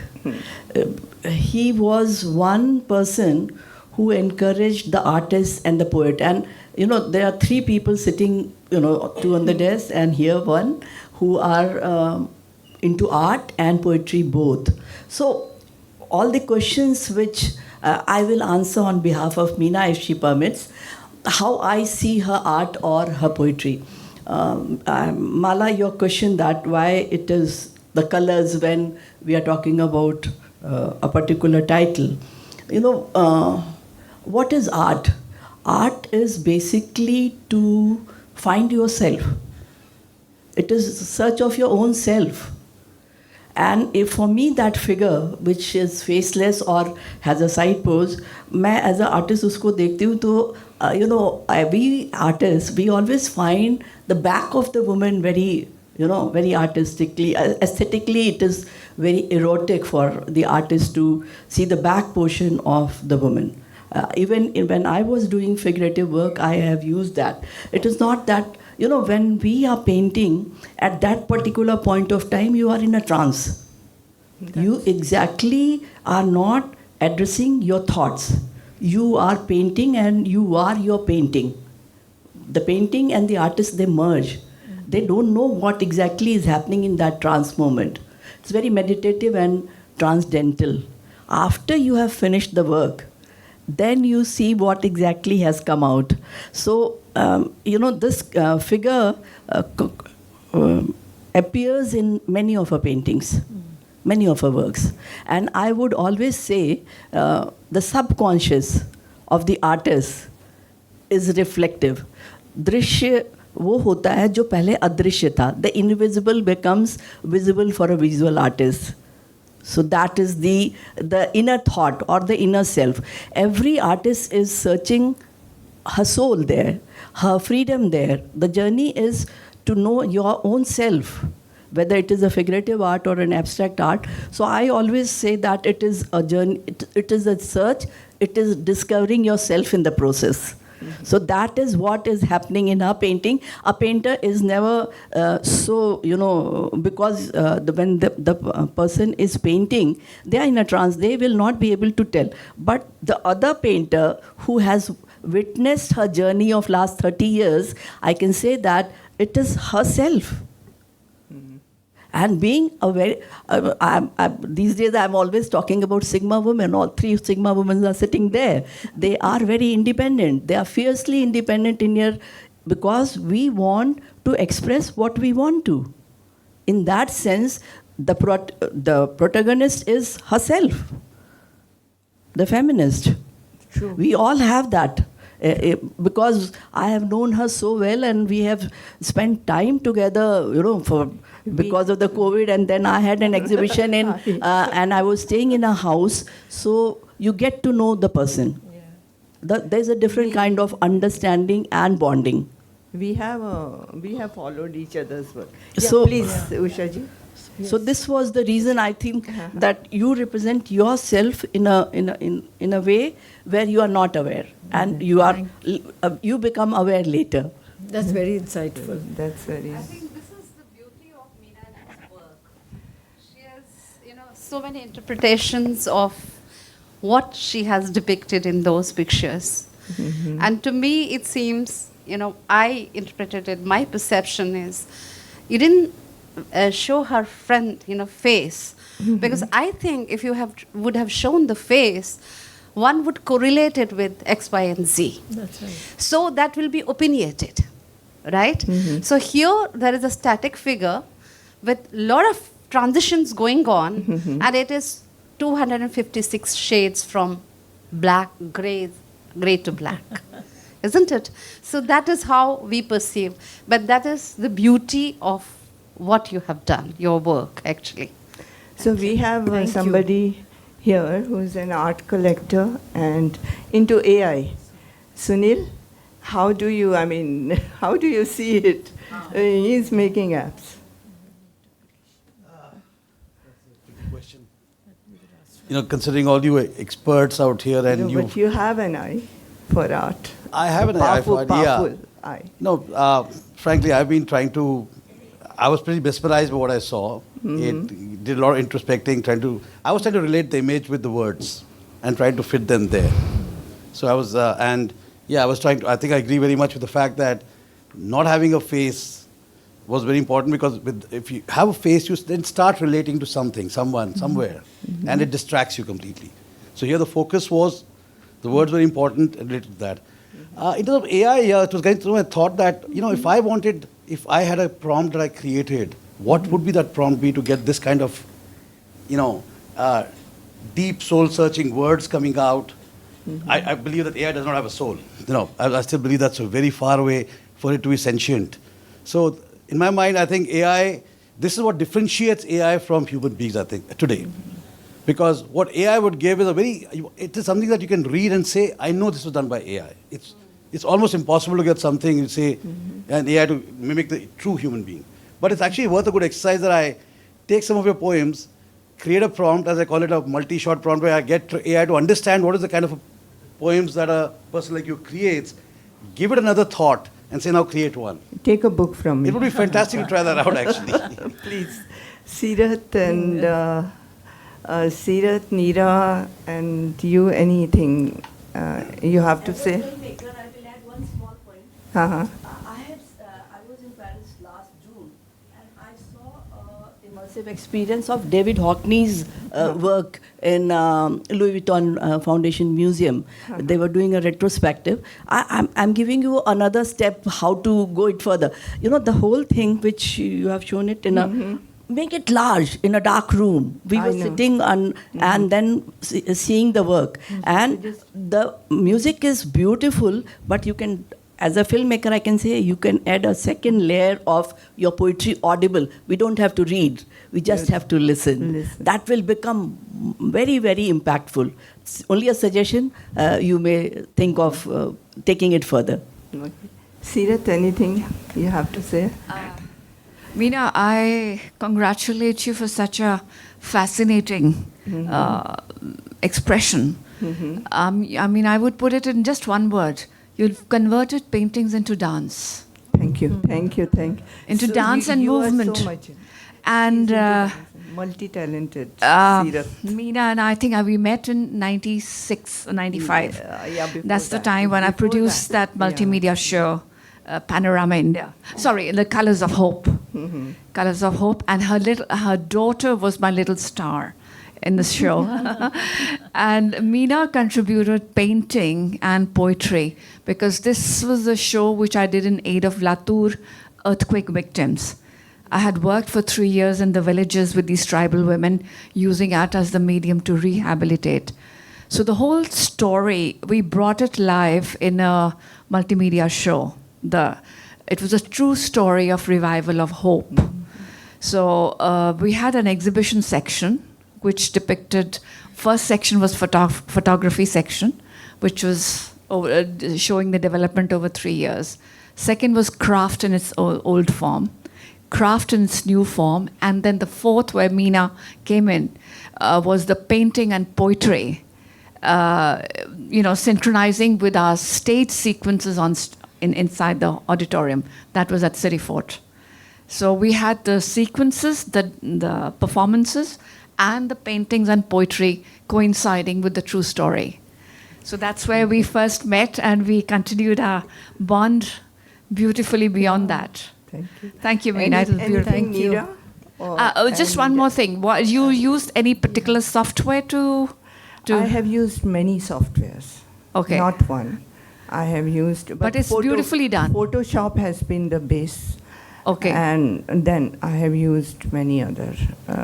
Speaker 6: He was one person who encouraged the artist and the poet. And, there are three people sitting, two on the desk and here one, who are into art and poetry both. So all the questions which I will answer on behalf of Meena, if she permits, how I see her art or her poetry. Mala, your question that why it is the colors when we are talking about a particular title. What is art? Art is basically to find yourself. It is search of your own self. And if for me that figure, which is faceless or has a side pose, मैं as an artist उसको देखती हूँ तो we artists, we always find the back of the woman very, very artistically, aesthetically it is very erotic for the artist to see the back portion of the woman. Even when I was doing figurative work, I have used that. It is not that, when we are painting, at that particular point of time, you are in a trance. You exactly are not addressing your thoughts. You are painting and you are your painting. The painting and the artist, they merge. They don't know what exactly is happening in that trance moment. It's very meditative and transcendental. After you have finished the work, then you see what exactly has come out. So, this figure appears in many of her paintings, many of her works. And I would always say the subconscious of the artist is reflective. Drishya वो होता है जो पहले अदृश्य था. The invisible becomes visible for a visual artist. So that is the inner thought or the inner self. Every artist is searching her soul there, her freedom there. The journey is to know your own self, whether it is a figurative art or an abstract art. So I always say that it is a journey, it is a search, it is discovering yourself in the process. So that is what is happening in her painting. A painter is never because when the person is painting, they are in a trance, they will not be able to tell. But the other painter who has witnessed her journey of last 30 years, I can say that it is herself. And being aware, these days I'm always talking about Sigma women. All three Sigma women are sitting there. They are very independent. They are fiercely independent because we want to express what we want to. In that sense, the protagonist is herself, the feminist.
Speaker 2: True.
Speaker 6: We all have that. Because I have known her so well and we have spent time together, because of the COVID, and then I had an exhibition and I was staying in a house, so you get to know the person. Yeah. There's a different kind of understanding and bonding.
Speaker 2: We have followed each other's work.
Speaker 6: So,
Speaker 2: please, Usha ji.
Speaker 6: Yes. So this was the reason I think that you represent yourself in a way where you are not aware, and you become aware later.
Speaker 3: That's very insightful.
Speaker 2: That's very.
Speaker 1: I think this is the beauty of Meena's work. She has, so many interpretations of what she has depicted in those pictures. Mm-hmm. And to me, it seems, I interpreted it, my perception is, you didn't show her front, face. Mm-hmm. Because I think if you would have shown the face, one would correlate it with X, Y, and Z.
Speaker 3: That's right.
Speaker 1: So that will be opinionated, right? Mm-hmm. So here there is a static figure with a lot of transitions going on, and it is 256 shades from gray to black. Isn't it? So that is how we perceive. But that is the beauty of what you have done, your work, actually.
Speaker 2: So we have somebody here who's an art collector and into AI. Sunil, how do you see it? He's making apps.
Speaker 7: That's a tricky question. considering all you experts out here and
Speaker 2: No, but you have an eye for art.
Speaker 7: I have an eye for
Speaker 2: Powerful eye.
Speaker 7: No, frankly, I've been trying to. I was pretty mesmerized by what I saw. It did a lot of introspecting, I was trying to relate the image with the words and trying to fit them there. So I was, I was trying to. I think I agree very much with the fact that not having a face was very important, because if you have a face, you then start relating to something, someone, somewhere, and it distracts you completely. So here the focus was, the words were important and related to that. In terms of AI, it was going through my thought that, if I had a prompt that I created, what would be that prompt be to get this kind of, deep soul-searching words coming out? I believe that AI does not have a soul. I still believe that's very far away for it to be sentient. So in my mind, I think AI, this is what differentiates AI from human beings, I think, today. Because what AI would give is it is something that you can read and say, I know this was done by AI. It's almost impossible to get something, you say, and AI to mimic the true human being. But it's actually worth a good exercise that I take some of your poems, create a prompt, as I call it, a multi-shot prompt, where I get AI to understand what is the kind of poems that a person like you creates, give it another thought, and say, now create one.
Speaker 2: Take a book from me.
Speaker 7: It would be fantastic to try that out, actually.
Speaker 2: Please. Sirat and Neera, and you, anything you have to say?
Speaker 6: I will add one small point.
Speaker 2: Uh-huh.
Speaker 6: I was in Paris last June, and I saw immersive experience of David Hockney's work in Louis Vuitton Foundation Museum. They were doing a retrospective. I'm giving you another step how to go it further. The whole thing which you have shown it in make it large in a dark room. We were sitting and then seeing the work. And the music is beautiful, but you can, as a filmmaker, I can say you can add a second layer of your poetry audible. We don't have to read. We just have to listen. That will become very, very impactful. It's only a suggestion. You may think of taking it further.
Speaker 2: Okay. Sirat, anything you have to say?
Speaker 8: Meena, I congratulate you for such a fascinating expression. I would put it in just one word. You've converted paintings into dance.
Speaker 2: Thank you.
Speaker 8: Into dance and movement.
Speaker 2: You are so much.
Speaker 8: And
Speaker 2: multi-talented.
Speaker 8: Meena and I think we met in 96 or 95. That's the time when I produced that multimedia show, Panorama India. Sorry, The Colors of Hope. Colors of Hope. And her daughter was my little star in the show. And Meena contributed painting and poetry, because this was a show which I did in aid of Latur earthquake victims. I had worked for 3 years in the villages with these tribal women, using art as the medium to rehabilitate. So the whole story, we brought it live in a multimedia show. It was a true story of revival of hope. So we had an exhibition section which depicted, first section was photography section, which was showing the development over 3 years. Second was craft in its old form, craft in its new form, and then the fourth, where Meena came in, was the painting and poetry, synchronizing with our stage sequences inside the auditorium. That was at City Fort. So we had the sequences, the performances, and the paintings and poetry coinciding with the true story. So that's where we first met, and we continued our bond beautifully beyond that.
Speaker 2: Thank you.
Speaker 8: Thank you, Meena. It was beautiful.
Speaker 2: Thank you.
Speaker 8: Just one more thing. You used any particular software to?
Speaker 2: I have used many softwares.
Speaker 8: Okay.
Speaker 2: Not one. I have used.
Speaker 8: But it's beautifully done.
Speaker 2: Photoshop has been the base.
Speaker 8: Okay.
Speaker 2: And then I have used many other.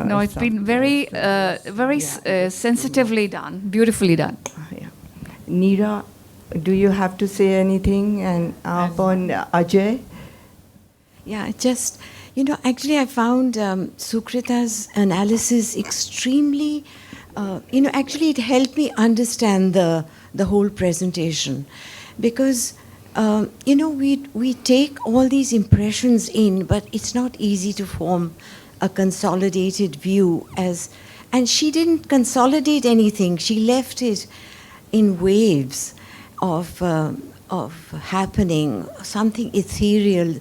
Speaker 8: No, it's been very, sensitively done, beautifully done.
Speaker 2: Yeah. Neera, do you have to say anything? And upon Ajay?
Speaker 9: Yeah, actually I found Sukrita's analysis extremely, actually it helped me understand the whole presentation. Because, we take all these impressions in, but it's not easy to form a consolidated view as And she didn't consolidate anything. She left it in waves of happening, something ethereal.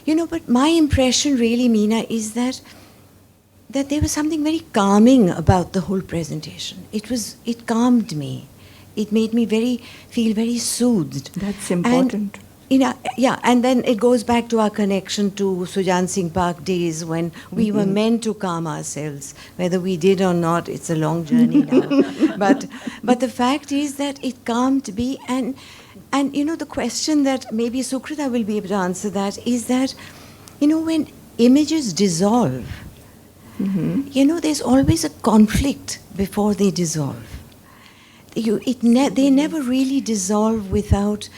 Speaker 9: But my impression really, Meena, is that there was something very calming about the whole presentation. It calmed me. It made me feel very soothed.
Speaker 2: That's important.
Speaker 9: And then it goes back to our connection to Sujan Singh Park days when we were meant to calm ourselves. Whether we did or not, it's a long journey now. But the fact is that it calmed me. And the question that maybe Sukrita will be able to answer that is that, when images dissolve, there's always a conflict before they dissolve. They never really dissolve without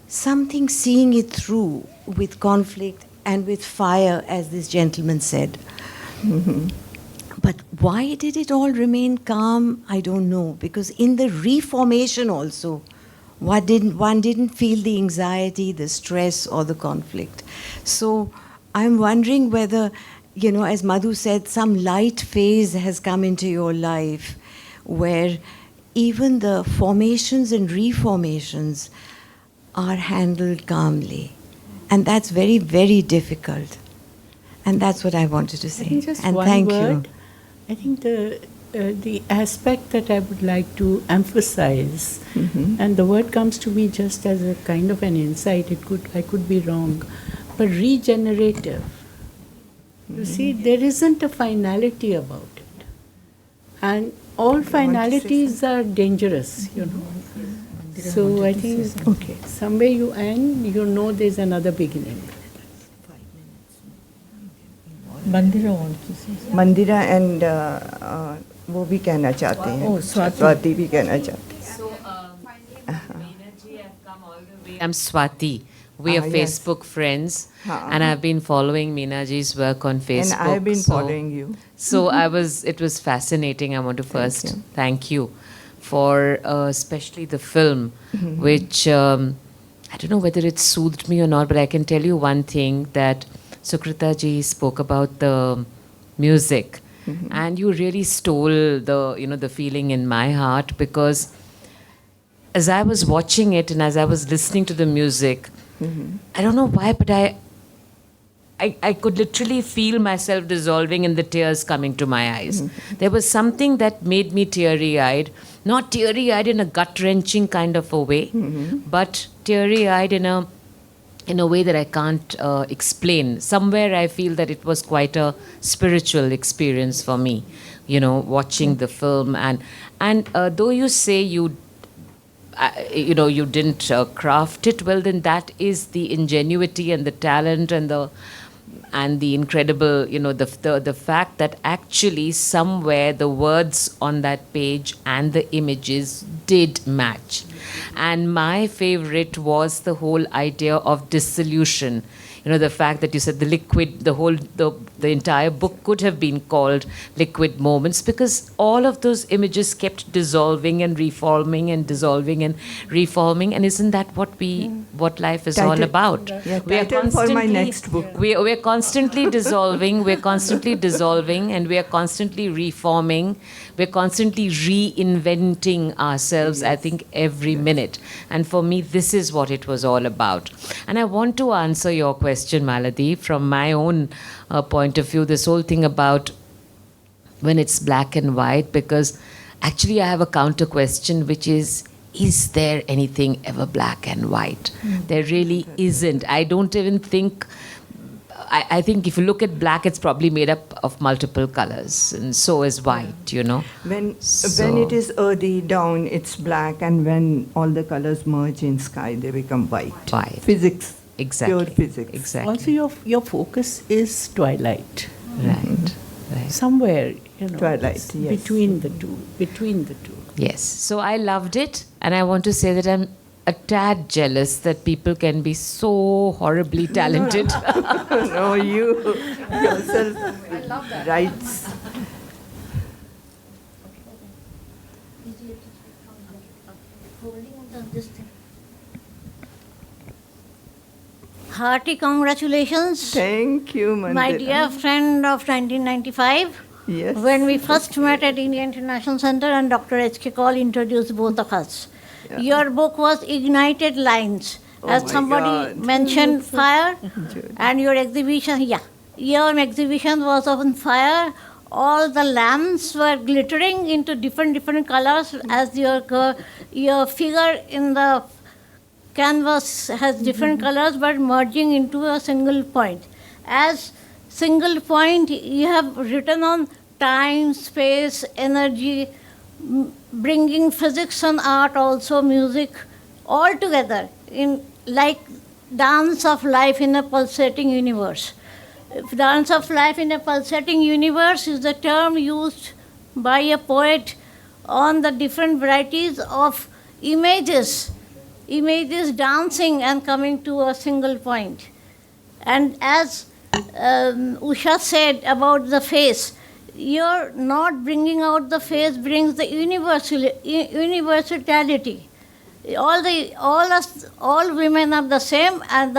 Speaker 9: something seeing it through with conflict and with fire, as this gentleman said. But why did it all remain calm? I don't know. Because in the reformation also, one didn't feel the anxiety, the stress, or the conflict. So I'm wondering whether, as Madhu said, some light phase has come into your life where even the formations and reformations are handled calmly. And that's very, very difficult. And that's what I wanted to say.
Speaker 4: I think just
Speaker 9: and
Speaker 4: one
Speaker 9: thank
Speaker 4: word.
Speaker 9: you.
Speaker 4: I think the aspect that I would like to emphasize, and the word comes to me just as a kind of an insight, I could be wrong, but regenerative. You see, there isn't a finality about it. And all finalities are dangerous, So I think, somewhere you end, there's another beginning.
Speaker 3: Mandira wants to say something.
Speaker 2: Mandira and वो भी कहना चाहते हैं, स्वाति भी कहना चाहते हैं.
Speaker 10: So, Meena ji, I've come all the way. I'm Swati. We are
Speaker 2: Yes.
Speaker 10: Facebook friends, and I've been following Meena ji's work on Facebook.
Speaker 2: And I've been following you.
Speaker 10: So it was fascinating. I want to first thank you for especially the film, which I don't know whether it soothed me or not, but I can tell you one thing, that Sukrita ji spoke about the music, and you really stole the feeling in my heart, because as I was watching it and as I was listening to the music, I don't know why, but I could literally feel myself dissolving and the tears coming to my eyes. There was something that made me teary-eyed, not teary-eyed in a gut-wrenching kind of a way, but teary-eyed in a way that I can't explain. Somewhere I feel that it was quite a spiritual experience for me, watching the film. And though you say you didn't craft it well, then that is the ingenuity and the talent and the incredible, the fact that actually somewhere the words on that page and the images did match. And my favorite was the whole idea of dissolution. The fact that you said the liquid, the entire book could have been called Liquid Moments, because all of those images kept dissolving and reforming and dissolving and reforming. And isn't that what life is all about?
Speaker 2: Yeah, title for my next book.
Speaker 10: We're constantly dissolving, and we're constantly reforming. We're constantly reinventing ourselves, I think, every minute. And for me, this is what it was all about. And I want to answer your question, Maladi, from my own point of view, this whole thing about when it's black and white, because actually I have a counter question, which is there anything ever black and white? There really isn't. I don't even think... I think if you look at black, it's probably made up of multiple colors, and so is white,
Speaker 2: When it is earthy down, it's black, and when all the colors merge in sky, they become white.
Speaker 10: White.
Speaker 2: Physics.
Speaker 10: Exactly.
Speaker 2: Pure physics.
Speaker 10: Exactly.
Speaker 4: Also, your focus is twilight.
Speaker 10: Right.
Speaker 4: Somewhere,
Speaker 2: Twilight, yes.
Speaker 4: between the two.
Speaker 10: Yes. So I loved it, and I want to say that I'm a tad jealous that people can be so horribly talented.
Speaker 2: No, you yourself writes.
Speaker 11: Hearty congratulations.
Speaker 2: Thank you, Mandira.
Speaker 11: My dear friend of 1995.
Speaker 2: Yes.
Speaker 11: When we first met at India International Center and Dr. H.K. Kaul introduced both of us.
Speaker 2: Yeah.
Speaker 11: Your book was Ignited Lines.
Speaker 2: Oh
Speaker 11: As
Speaker 2: my
Speaker 11: somebody
Speaker 2: God.
Speaker 11: mentioned fire, and your exhibition, your exhibition was on fire. All the lamps were glittering into different colors as your figure in the canvas has different colors but merging into a single point. As single point, you have written on time, space, energy, bringing physics and art, also music, all together in like dance of life in a pulsating universe. Dance of life in a pulsating universe is the term used by a poet on the different varieties of images dancing and coming to a single point. And as Usha said about the face, you're not bringing out the face, brings the universality. All women are the same, and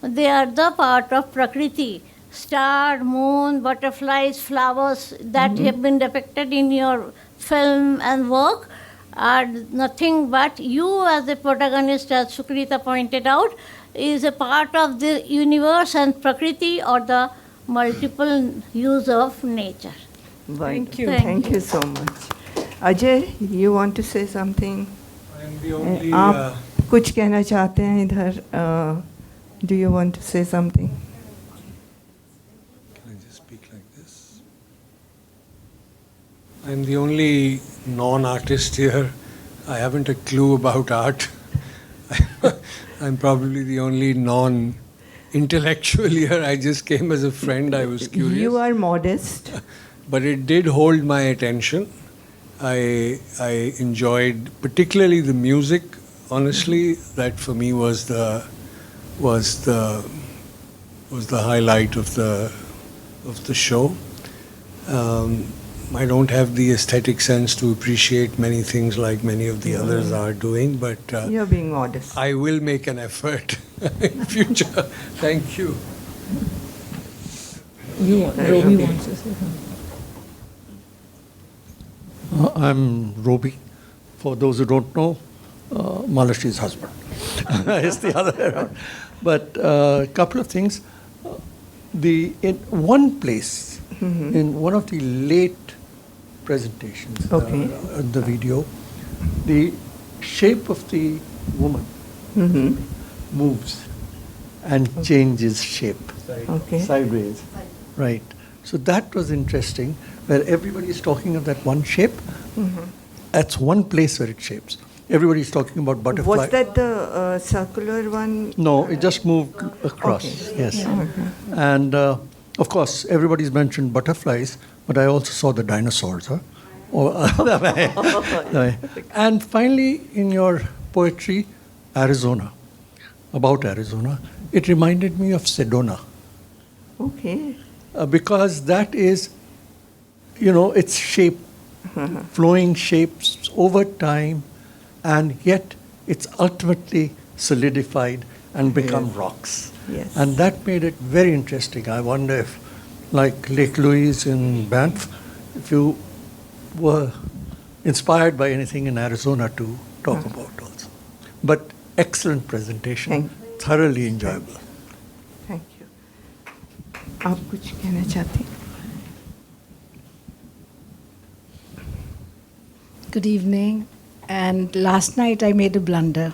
Speaker 11: they are the part of Prakriti. Star, moon, butterflies, flowers that have been depicted in your film and work are nothing but you as a protagonist, as Sukrita pointed out, is a part of the universe and Prakriti, or the multiple use of nature.
Speaker 2: Thank
Speaker 11: you.
Speaker 2: Thank you so much. Ajay, you want to say something?
Speaker 12: I'm the only.
Speaker 2: आप कुछ कहना चाहते हैं इधर? Do you want to say something?
Speaker 12: Can I just speak like this? I'm the only non-artist here. I haven't a clue about art. I'm probably the only non-intellectual here. I just came as a friend. I was curious.
Speaker 2: You are modest.
Speaker 12: But it did hold my attention. I enjoyed particularly the music. Honestly, that for me was the highlight of the show. I don't have the aesthetic sense to appreciate many things like many of the others are doing, but
Speaker 2: You're being modest.
Speaker 12: I will make an effort in future. Thank you.
Speaker 3: Robi wants to say something.
Speaker 13: I'm Robi. For those who don't know, Malashi's husband. It's the other way around. But a couple of things. In one place, in one of the late presentations, the video, the shape of the woman moves and changes shape sideways. Right. So that was interesting, where everybody is talking of that one shape. That's one place where it shapes. Everybody is talking about butterfly.
Speaker 2: Was that the circular one?
Speaker 13: No, it just moved across. Yes.
Speaker 2: Yeah.
Speaker 13: And of course, everybody's mentioned butterflies, but I also saw the dinosaurs. And finally, in your poetry, Arizona, about Arizona, it reminded me of Sedona.
Speaker 2: Okay.
Speaker 13: Because that is, its shape, flowing shapes over time, and yet it's ultimately solidified and become rocks.
Speaker 2: Yes.
Speaker 13: And that made it very interesting. I wonder if, like Lake Louise in Banff, if you were inspired by anything in Arizona to talk about also. But excellent presentation, thoroughly enjoyable.
Speaker 2: Thank you. आप कुछ कहना चाहते हैं?
Speaker 14: Good evening. And last night I made a blunder.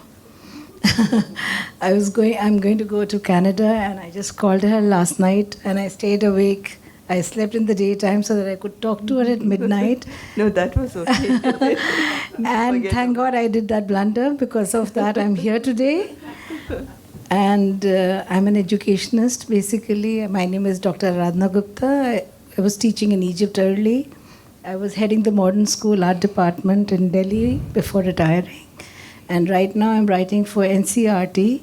Speaker 14: I'm going to go to Canada, and I just called her last night, and I stayed awake. I slept in the daytime so that I could talk to her at midnight.
Speaker 2: No, that was okay.
Speaker 14: And thank God I did that blunder. Because of that, I'm here today. And I'm an educationist, basically. My name is Dr. Aradhana Gupta. I was teaching in Egypt early. I was heading the modern school art department in Delhi before retiring. And right now I'm writing for NCERT,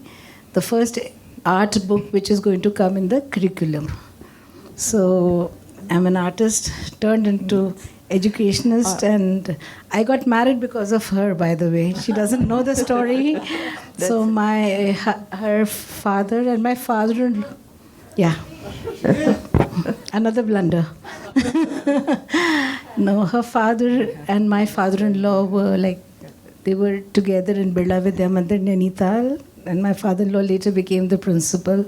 Speaker 14: the first art book which is going to come in the curriculum. So I'm an artist turned into educationist, and I got married because of her, by the way. She doesn't know the story. So her father and my father-in-law, Another blunder. No, her father and my father-in-law were like, they were together in Birla Vidya Mandir, Nainital, and my father-in-law later became the principal.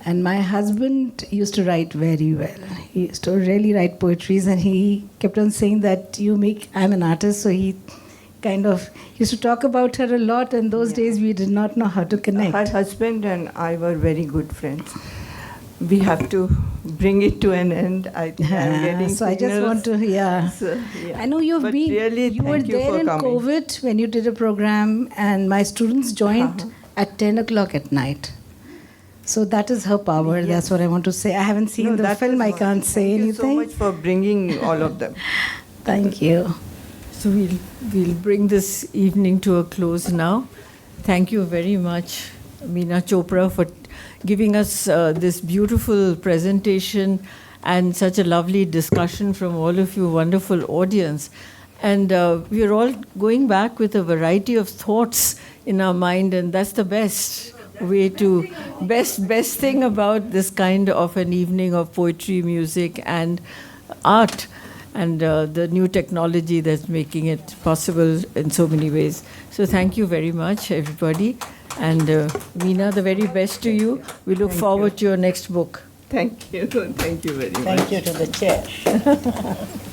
Speaker 14: And my husband used to write very well. He used to really write poetries, and he kept on saying that I'm an artist, so he kind of used to talk about her a lot, and those days we did not know how to connect.
Speaker 2: Her husband and I were very good friends. We have to bring it to an end. I think I'm getting
Speaker 14: so I just want to,
Speaker 2: So,
Speaker 14: I know you
Speaker 2: really,
Speaker 14: were there in
Speaker 2: coming.
Speaker 14: COVID when you did a program, and my students joined at 10 o'clock at night. So that is her power.
Speaker 2: Yes.
Speaker 14: That's what I want to say. I haven't seen the film. I can't say anything.
Speaker 2: Thank you so much for bringing all of them.
Speaker 14: Thank you.
Speaker 3: So we'll bring this evening to a close now. Thank you very much, Meena Chopra, for giving us this beautiful presentation and such a lovely discussion from all of you, wonderful audience. And we're all going back with a variety of thoughts in our mind, and that's the best way to, best thing about this kind of an evening of poetry, music, and art, and the new technology that's making it possible in so many ways. So thank you very much, everybody. And Meena, the very best to you. We look forward to your next book.
Speaker 2: Thank you. Thank you very much.
Speaker 4: Thank you to the chair.